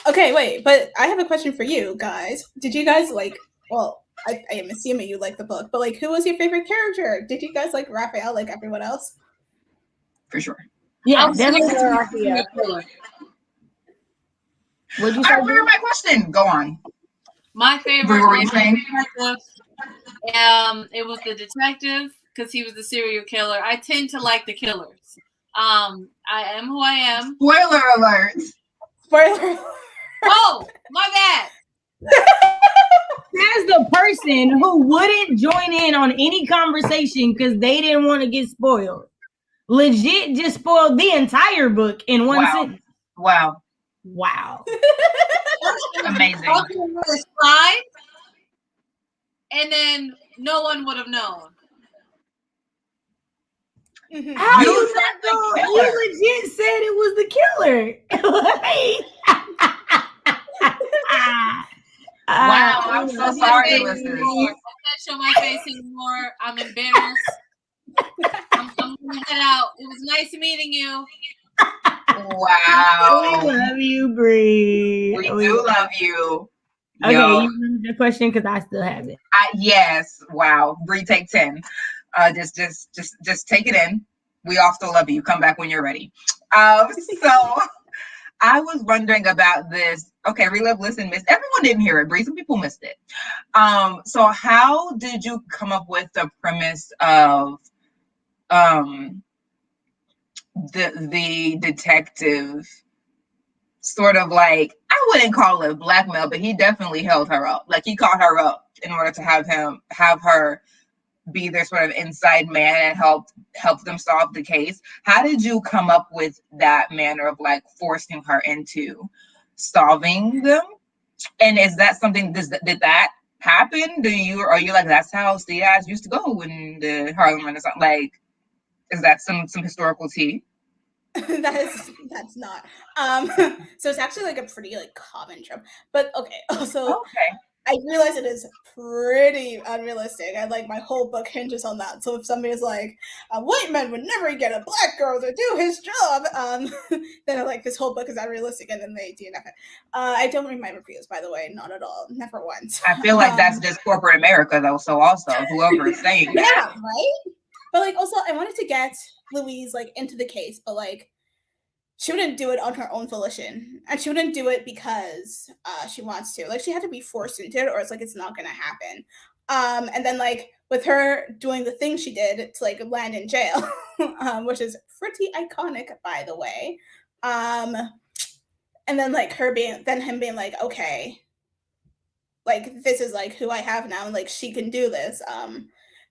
Speaker 4: Okay, wait, but I have a question for you guys. Did you guys like? Well, I am assuming you like the book, but like, who was your favorite character? Did you guys like Raphael like everyone else?
Speaker 3: For sure.
Speaker 2: Yeah, definitely Afia.
Speaker 3: What'd you say? I remember my question. Go on.
Speaker 1: My favorite.
Speaker 3: What were you saying?
Speaker 1: It was the detective because he was the serial killer. I tend to like the killers. I am who I am.
Speaker 3: Spoiler alert.
Speaker 4: Spoiler.
Speaker 1: Oh, my bad.
Speaker 2: As the person who wouldn't join in on any conversation because they didn't want to get spoiled, legit just spoiled the entire book in one sentence.
Speaker 3: Wow. Amazing.
Speaker 1: And then no one would have known.
Speaker 2: How
Speaker 3: You
Speaker 2: you
Speaker 3: said
Speaker 2: not
Speaker 3: the
Speaker 2: know?
Speaker 3: killer.
Speaker 2: You legit said it was the killer.
Speaker 3: Wow, I'm so sorry, listeners.
Speaker 1: I can't show my face anymore. I'm embarrassed. I'm gonna head out. It was nice meeting you.
Speaker 3: Wow.
Speaker 2: We love you, Bree.
Speaker 3: We do love you.
Speaker 2: Okay,
Speaker 3: Yo,
Speaker 2: you remember the question because I still have it.
Speaker 3: yes. Wow. Bree, take 10. Just take it in. We all still love you. Come back when you're ready. So I was wondering about this. Okay, relive, listen, miss. Everyone didn't hear it, Bree. Some people missed it. So how did you come up with the premise of the detective sort of like, I wouldn't call it blackmail, but he definitely held her up. Like, he called her up in order to have her be their sort of inside man and help them solve the case. How did you come up with that manner of like forcing her into solving them? And is that something, did that happen? Are you like, that's how Diaz used to go in the Harlem Renaissance? Like, is that some historical tea?
Speaker 4: That's not. So it's actually like a pretty like common trope. But okay, also
Speaker 3: Okay.
Speaker 4: I realize it is pretty unrealistic, and like my whole book hinges on that. So if somebody is like, a white man would never get a black girl to do his job, then like this whole book is unrealistic, and then they DNF it. I don't read my reviews, by the way, not at all, never once.
Speaker 3: I feel like that's just corporate America, though. So also, whoever is saying that,
Speaker 4: yeah, right. But like also, I wanted to get Louise like into the case, but like she wouldn't do it on her own volition, and she wouldn't do it because she wants to. Like, she had to be forced into it, or it's like it's not gonna happen. And then like with her doing the thing she did to like land in jail, which is pretty iconic, by the way. And then like him being like, okay, like this is like who I have now, and like she can do this.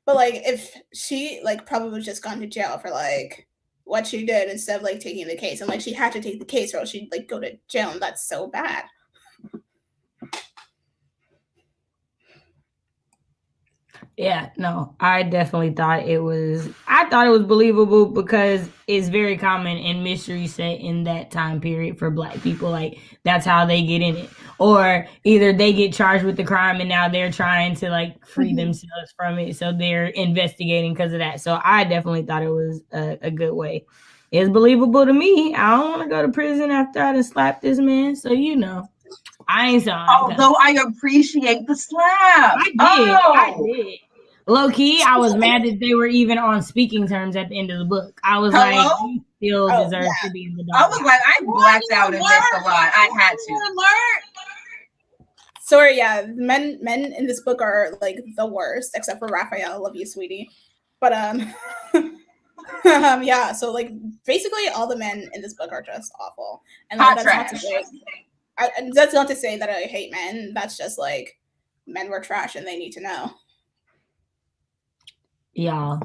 Speaker 4: But like if she like probably just gone to jail for like what she did instead of like taking the case, and like she had to take the case or else she'd like go to jail, and that's so bad.
Speaker 2: Yeah, no, I definitely thought it was believable because it's very common in mystery set in that time period for Black people. Like, that's how they get in it. Or either they get charged with the crime and now they're trying to like free themselves from it. So they're investigating because of that. So I definitely thought it was a good way. It's believable to me. I don't want to go to prison after I done slapped this man. So, you know, I ain't sorry.
Speaker 3: Although I appreciate the slap.
Speaker 2: I did. Low key, I was mad that they were even on speaking terms at the end of the book. I was like, you still deserve to be in the dog.
Speaker 3: I was like, I blacked out and missed a lot. I had to.
Speaker 4: Sorry, yeah, men in this book are like the worst, except for Raphael. I love you, sweetie. But yeah, so like basically all the men in this book are just awful. And like, that's not to say that I hate men. That's just like men were trash and they need to know.
Speaker 2: Yeah.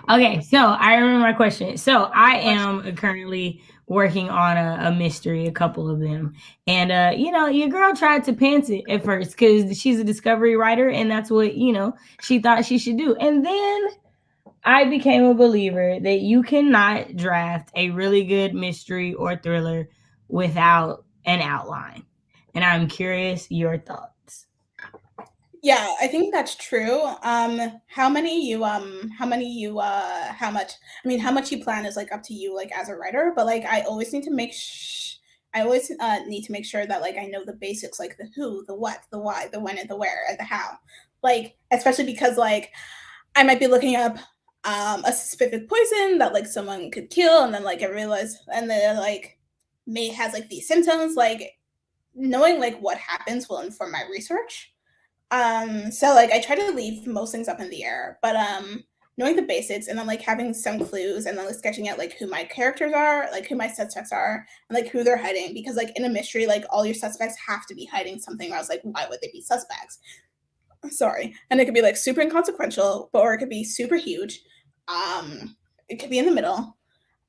Speaker 2: Okay, so I remember my question. So I am currently working on a mystery, a couple of them. And, you know, your girl tried to pants it at first because she's a discovery writer and that's what, you know, she thought she should do. And then I became a believer that you cannot draft a really good mystery or thriller without an outline. And I'm curious your thoughts.
Speaker 4: Yeah, I think that's true. How much you plan is like up to you, like as a writer, but like I always need to make sure that like I know the basics, like the who, the what, the why, the when, and the where, and the how. Like, especially because like I might be looking up a specific poison that like someone could kill, and then like I realize, and then like has like these symptoms. Like, knowing like what happens will inform my research. So like I try to leave most things up in the air, but knowing the basics and then like having some clues and then like sketching out like who my characters are, like who my suspects are, and like who they're hiding, because like in a mystery, like all your suspects have to be hiding something. I was like, why would they be suspects? Sorry. And it could be like super inconsequential, or it could be super huge. It could be in the middle.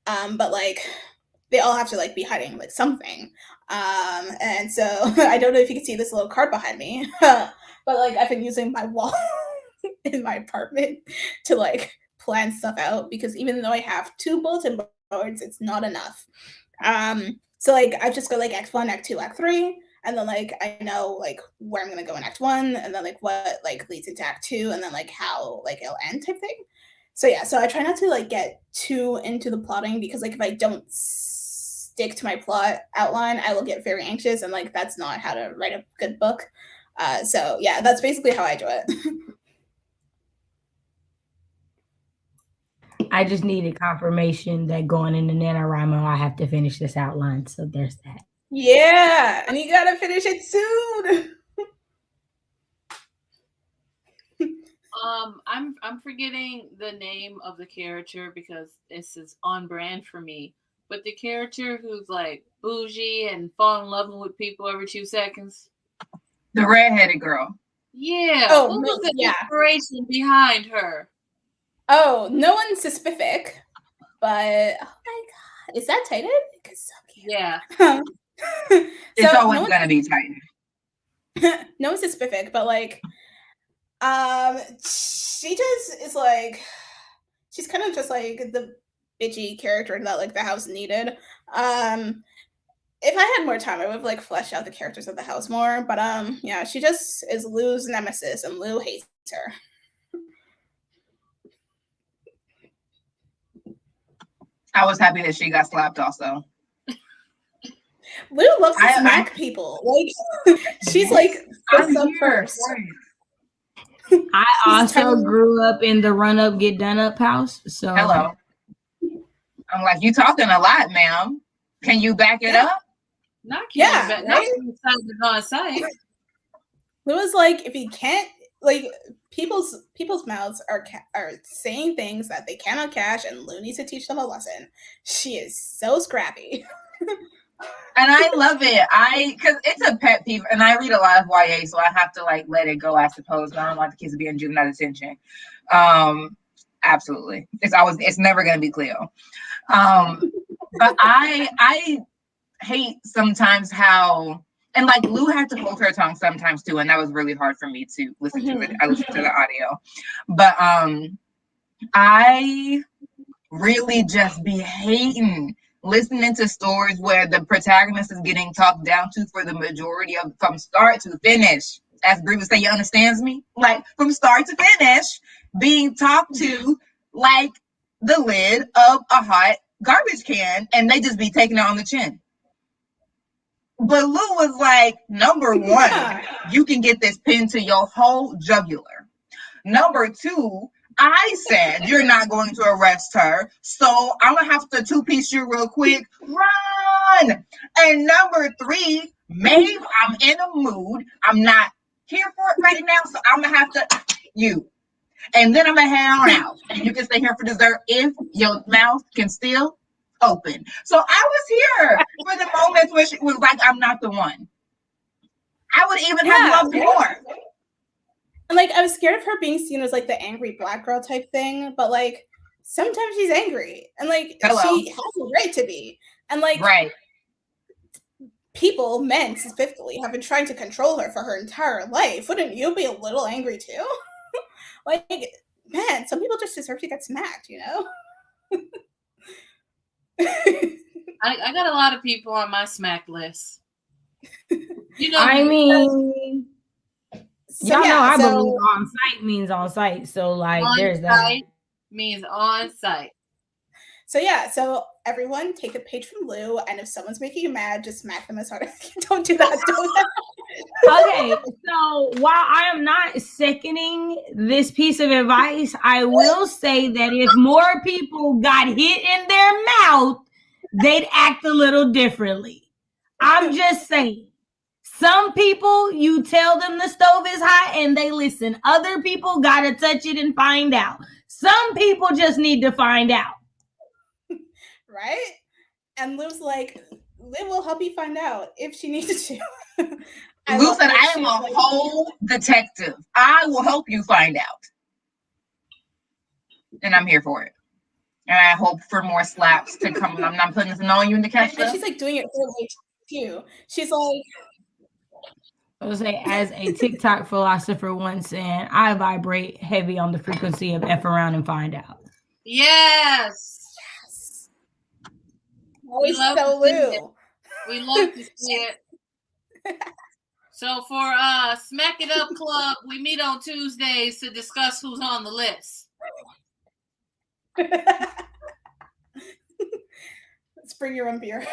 Speaker 4: But like they all have to like be hiding like something. And so I don't know if you can see this little card behind me. But like I've been using my wall in my apartment to like plan stuff out because even though I have 2 bulletin boards, it's not enough. So like I just go like Act 1, Act 2, Act 3, and then like I know like where I'm gonna go in Act 1, and then like what like leads into Act 2, and then like how like it'll end type thing. So yeah, so I try not to like get too into the plotting because like if I don't stick to my plot outline, I will get very anxious, and like that's not how to write a good book. So yeah, that's basically how I do it.
Speaker 2: I just needed confirmation that going into NaNoWriMo, I have to finish this outline. So there's that.
Speaker 4: Yeah, and you gotta finish it soon.
Speaker 1: I'm forgetting the name of the character because this is on brand for me. But the character who's like bougie and fall in love with people every 2 seconds.
Speaker 3: The redheaded girl.
Speaker 1: Yeah.
Speaker 4: Oh,
Speaker 1: what was the
Speaker 4: yeah.
Speaker 1: inspiration behind her?
Speaker 4: Oh, no one's specific, but oh my god, is that Titan? Because so cute.
Speaker 1: Yeah.
Speaker 3: It's always gonna be Titan.
Speaker 4: No one's specific, but like, she just is like, she's kind of just like the bitchy character that like the house needed. If I had more time, I would have like fleshed out the characters of the house more. But yeah, she just is Lou's nemesis, and Lou hates her.
Speaker 3: I was happy that she got slapped also.
Speaker 4: Lou loves to smack people. Like she's like fist up first.
Speaker 2: I also grew up in the run up, get done up house. So
Speaker 3: hello. I'm like, you talking a lot, ma'am. Can you back it up?
Speaker 1: Not right? Not on site.
Speaker 4: Lou was like, if he can't, like people's mouths are saying things that they cannot catch, and Lou needs to teach them a lesson. She is so scrappy.
Speaker 3: And I love it. Because it's a pet peeve, and I read a lot of YA, so I have to like let it go, I suppose. But I don't want the kids to be in juvenile detention. Absolutely, it's never gonna be Cleo. But I hate sometimes how, and like Lou had to hold her tongue sometimes too, and that was really hard for me to listen to it. I listened to the audio, but I really just be hating listening to stories where the protagonist is getting talked down to for the majority of from start to finish. As Brie would say, you understands me? Like from start to finish, being talked to like the lid of a hot garbage can, and they just be taking it on the chin. But Lou was like, number one, you can get this pin to your whole jugular. Number two, I said you're not going to arrest her, so I'm gonna have to 2-piece you real quick. Run! And number three, maybe I'm in a mood. I'm not here for it right now, so I'm gonna have to you. And then I'm gonna head on out, and you can stay here for dessert if your mouth can still open. So I was here for the moments where she was like, I'm not the one. I would even have loved more.
Speaker 4: And like I was scared of her being seen as like the angry black girl type thing, but like sometimes she's angry, and like she has a right to be. And like people, men specifically, have been trying to control her for her entire life. Wouldn't you be a little angry too? Like, man, some people just deserve to get smacked, you know?
Speaker 1: I got a lot of people on my smack list. You know,
Speaker 2: I mean, y'all know I believe on site means on site. So like there's that.
Speaker 1: Means on site.
Speaker 4: So yeah, so everyone take a page from Lou, and if someone's making you mad, just smack them as hard as you can. Don't do that.
Speaker 2: Okay, so while I am not seconding this piece of advice, I will say that if more people got hit in their mouth, they'd act a little differently. I'm just saying. Some people, you tell them the stove is hot and they listen. Other people got to touch it and find out. Some people just need to find out.
Speaker 4: Right? And Lou's like, Lou will help you find out if she needs to.
Speaker 3: Lou said, I am a whole detective. I will help you find out. And I'm here for it. And I hope for more slaps to come. I'm not putting this on you in the catch.
Speaker 4: And she's like doing it for like too. She's like,
Speaker 2: I would say, as a TikTok philosopher once said, I vibrate heavy on the frequency of F around and find out.
Speaker 1: Yes.
Speaker 4: Yes.
Speaker 1: We
Speaker 4: Always
Speaker 1: love to
Speaker 4: so
Speaker 1: see it.
Speaker 4: Lou.
Speaker 1: We love to see it. So for Smack It Up Club, we meet on Tuesdays to discuss who's on the list.
Speaker 4: Let's bring your own beer.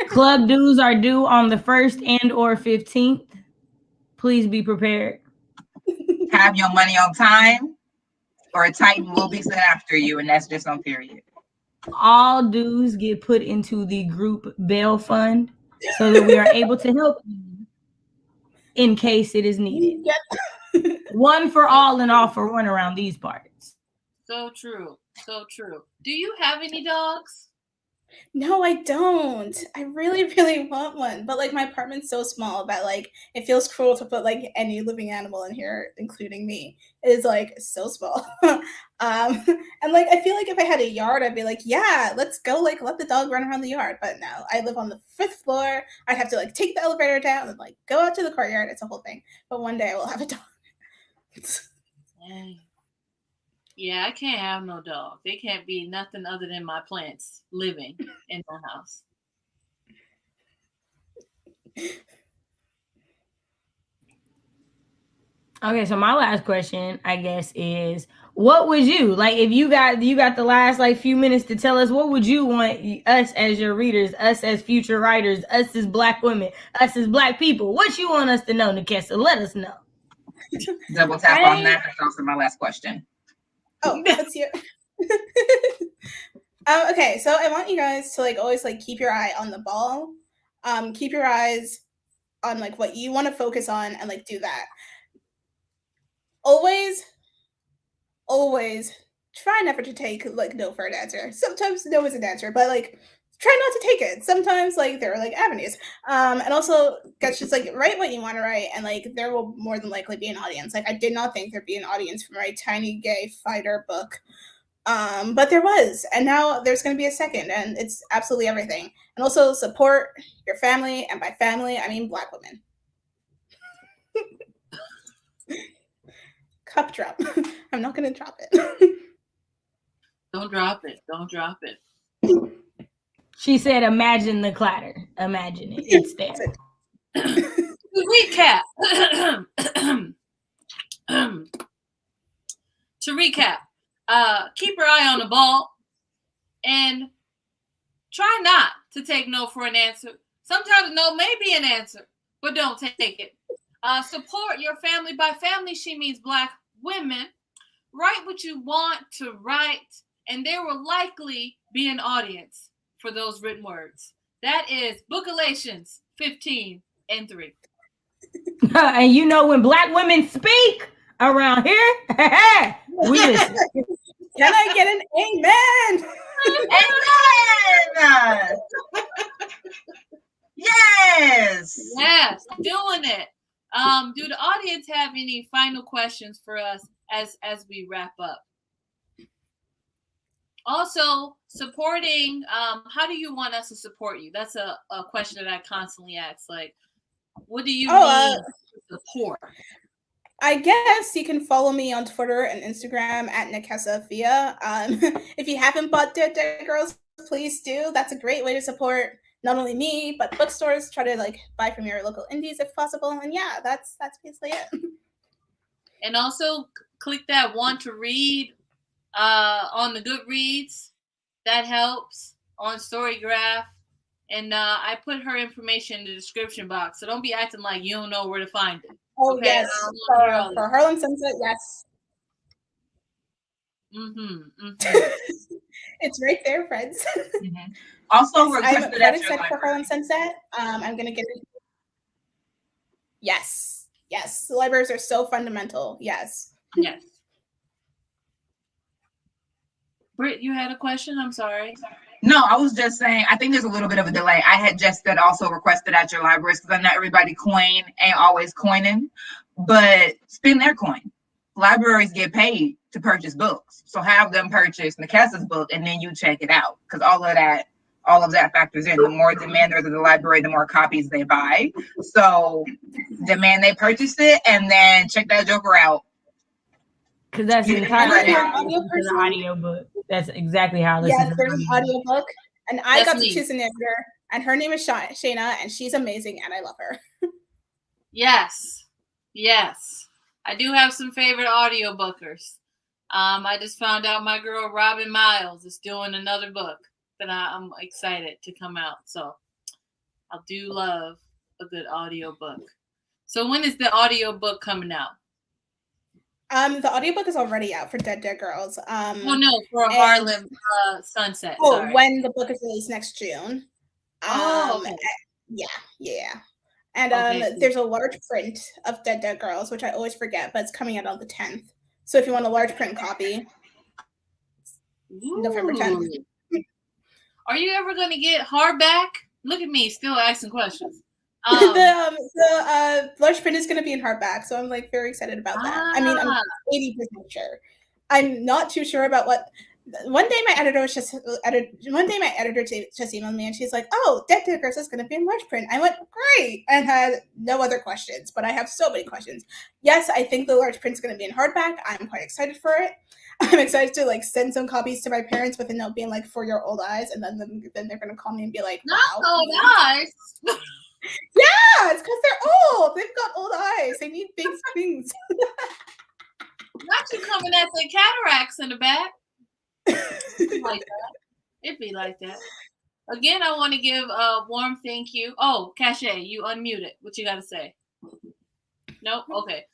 Speaker 2: Club dues are due on the 1st and or 15th. Please be prepared.
Speaker 3: Have your money on time, or a Titan will be sent after you, and that's just on period.
Speaker 2: All dues get put into the group bail fund so that we are able to help you in case it is needed. One for all and all for one around these parts.
Speaker 1: So true. So true. Do you have any dogs?
Speaker 4: No, I don't. I really, really want one. But like my apartment's so small that like it feels cruel to put like any living animal in here, including me. It is like so small. And like I feel like if I had a yard, I'd be like, yeah, let's go like let the dog run around the yard. But no, I live on the 5th floor. I'd have to like take the elevator down and like go out to the courtyard. It's a whole thing. But one day I will have a dog.
Speaker 1: Dang. Yeah, I can't have no dog. They can't be nothing other than my plants living in my house.
Speaker 2: Okay, so my last question, I guess, is what would you like if you got the last like few minutes to tell us what would you want us as your readers, us as future writers, us as Black women, us as Black people, what you want us to know, Nekesa? Let us know.
Speaker 3: Double tap on that. That's also my last question.
Speaker 4: Oh, that's you. Okay, so I want you guys to like always like keep your eye on the ball. Keep your eyes on like what you want to focus on and like do that. Always try never to take like no for an answer. Sometimes no is an answer, but like try not to take it. Sometimes like there are like avenues. And also guys, just like write what you want to write, and like there will more than likely be an audience. Like I did not think there'd be an audience for my tiny gay fighter book. But there was, and now there's going to be a second, and it's absolutely everything. And also support your family, and by family I mean Black women. Cup drop. I'm not going to drop it.
Speaker 1: Don't drop it. Don't drop it.
Speaker 2: She said, imagine the clatter. Imagine it. It's there.
Speaker 1: To recap, keep your eye on the ball and try not to take no for an answer. Sometimes no may be an answer, but don't take it. Support your family. By family, she means Black women. Write what you want to write, and there will likely be an audience for those written words. That is Bookalations 15 and 3.
Speaker 2: And you know when Black women speak around here, we listen.
Speaker 4: Can I get an amen?
Speaker 3: Amen. Yes.
Speaker 1: Yes, doing it. Do the audience have any final questions for us as we wrap up? Also, supporting, how do you want us to support you? That's a question that I constantly ask. Like, what do you need to support?
Speaker 4: I guess you can follow me on Twitter and Instagram at Nekesa Afia. If you haven't bought Dead Girls, please do. That's a great way to support not only me, but bookstores. Try to like buy from your local indies if possible. And yeah, that's basically it.
Speaker 1: And also click that want to read on the Goodreads. That helps. On Storygraph. And I put her information in the description box. So don't be acting like you don't know where to find it.
Speaker 4: Oh,
Speaker 1: okay,
Speaker 4: yes. For Harlem Sunset, yes. It's right there, friends.
Speaker 3: Also,
Speaker 4: I'm credit set for Harlem Sunset. I'm going to get it. Yes. Yes. The libraries are so fundamental. Yes.
Speaker 1: Yes. Britt, you had a question? I'm sorry.
Speaker 3: No, I was just saying, I think there's a little bit of a delay. I had just said also requested at your libraries because I know everybody coin ain't always coining, but spend their coin. Libraries get paid to purchase books. So have them purchase Nekesa's book and then you check it out because all of that factors in. The more demand there's at the library, the more copies they buy. So demand they purchase it and then check that joker out.
Speaker 2: Because that's entirely an audio book. That's exactly how I listen
Speaker 4: Yes,
Speaker 2: to
Speaker 4: there's an audiobook, and I
Speaker 1: That's
Speaker 4: got
Speaker 1: me.
Speaker 4: to choose an editor, and her name is Shayna, and she's amazing, and I love her.
Speaker 1: Yes. Yes. I do have some favorite audiobookers. I just found out my girl Robin Miles is doing another book that I'm excited to come out. So I do love a good audiobook. So when is the audiobook coming out?
Speaker 4: The audiobook is already out for Dead Girls.
Speaker 1: Oh no, for Harlem Sunset.
Speaker 4: Oh,
Speaker 1: Sorry.
Speaker 4: when the book is released next June.
Speaker 1: Okay.
Speaker 4: Yeah. And
Speaker 1: Okay,
Speaker 4: there's a large print of Dead Girls, which I always forget, but it's coming out on the 10th. So if you want a large print copy, November 10th.
Speaker 1: Are you ever going to get hardback? Look at me, still asking questions.
Speaker 4: The large print is going to be in hardback, so I'm like very excited about that. I mean, I'm 80% sure. I'm not too sure about what. One day my editor just emailed me, and she's like, "Oh, Dead Girls is going to be in large print." I went, "Great," and had no other questions. But I have so many questions. Yes, I think the large print is going to be in hardback. I'm quite excited for it. I'm excited to like send some copies to my parents with a note being like, "For your old eyes," and then they're going to call me and be like, "Wow,
Speaker 1: not old eyes."
Speaker 4: Yeah, it's because they're old. They've got old eyes. They need big things.
Speaker 1: Not you coming at the cataracts in the back. Like that. It'd be like that. Again, I want to give a warm thank you. Oh, Cachet, you unmuted. What you got to say? Nope. Okay.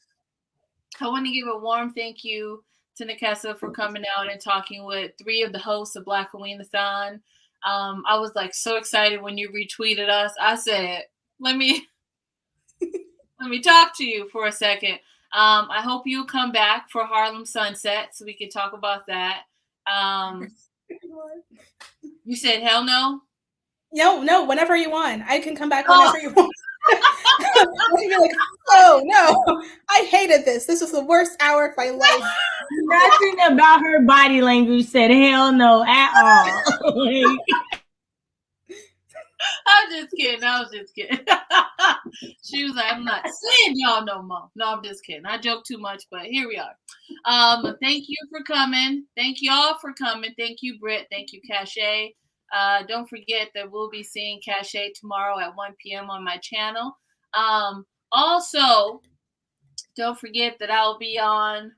Speaker 1: I want to give a warm thank you to Nekesa for coming out and talking with 3 of the hosts of Blackoweenathon. I was like so excited when you retweeted us. I said, let me talk to you for a second. I hope you'll come back for Harlem Sunset so we can talk about that. You said hell no?
Speaker 4: No, whenever you want. I can come back whenever you want. You're like, oh no, I hated this. This was the worst hour of my life.
Speaker 2: Nothing about her body language said hell no at all.
Speaker 1: I'm just kidding. I was just kidding. She was like, I'm not seeing y'all no more. No, I'm just kidding. I joke too much, but here we are. Thank you for coming. Thank y'all for coming. Thank you, Britt. Thank you, Cachet. Don't forget that we'll be seeing Cachet tomorrow at 1 p.m. on my channel. Also, don't forget that I'll be on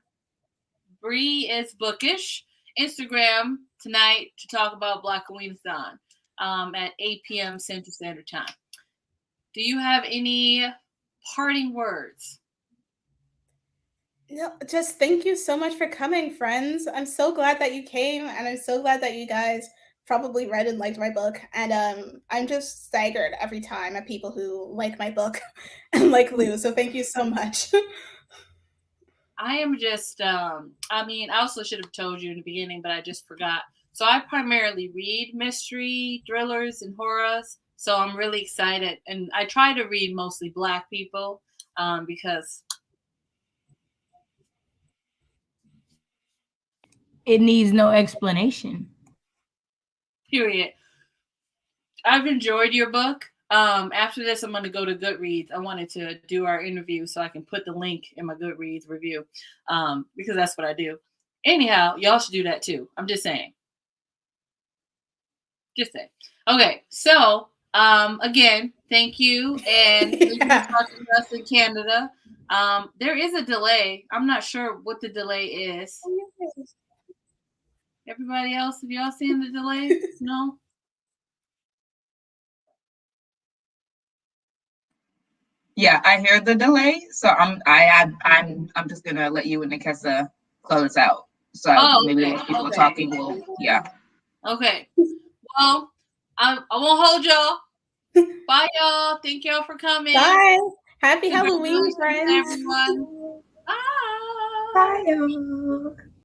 Speaker 1: Bree is Bookish Instagram tonight to talk about Blackoweenathon at 8 p.m. Central Standard Time. Do you have any parting words?
Speaker 4: No, just thank you so much for coming, friends. I'm so glad that you came, and I'm so glad that you guys probably read and liked my book. And I'm just staggered every time at people who like my book and like Lou. So thank you so much.
Speaker 1: I am just, I also should have told you in the beginning, but I just forgot. So I primarily read mystery, thrillers, and horrors. So I'm really excited. And I try to read mostly Black people because
Speaker 2: it needs no explanation.
Speaker 1: Period. I've enjoyed your book. After this, I'm going to go to Goodreads. I wanted to do our interview so I can put the link in my Goodreads review because that's what I do. Anyhow, y'all should do that too. I'm just saying. Just saying. Okay, so again, thank you. And thank you for talking to us in Canada. There is a delay. I'm not sure what the delay is. Everybody else, have y'all seen the delay? No?
Speaker 3: Yeah, I hear the delay, so I'm just gonna let you and Nekesa close out. So maybe those people talking will, yeah.
Speaker 1: Okay. Well, I won't hold y'all. Bye, y'all. Thank y'all for coming.
Speaker 4: Bye. Happy Halloween, friends.
Speaker 1: Everyone. Bye.
Speaker 2: Bye, y'all.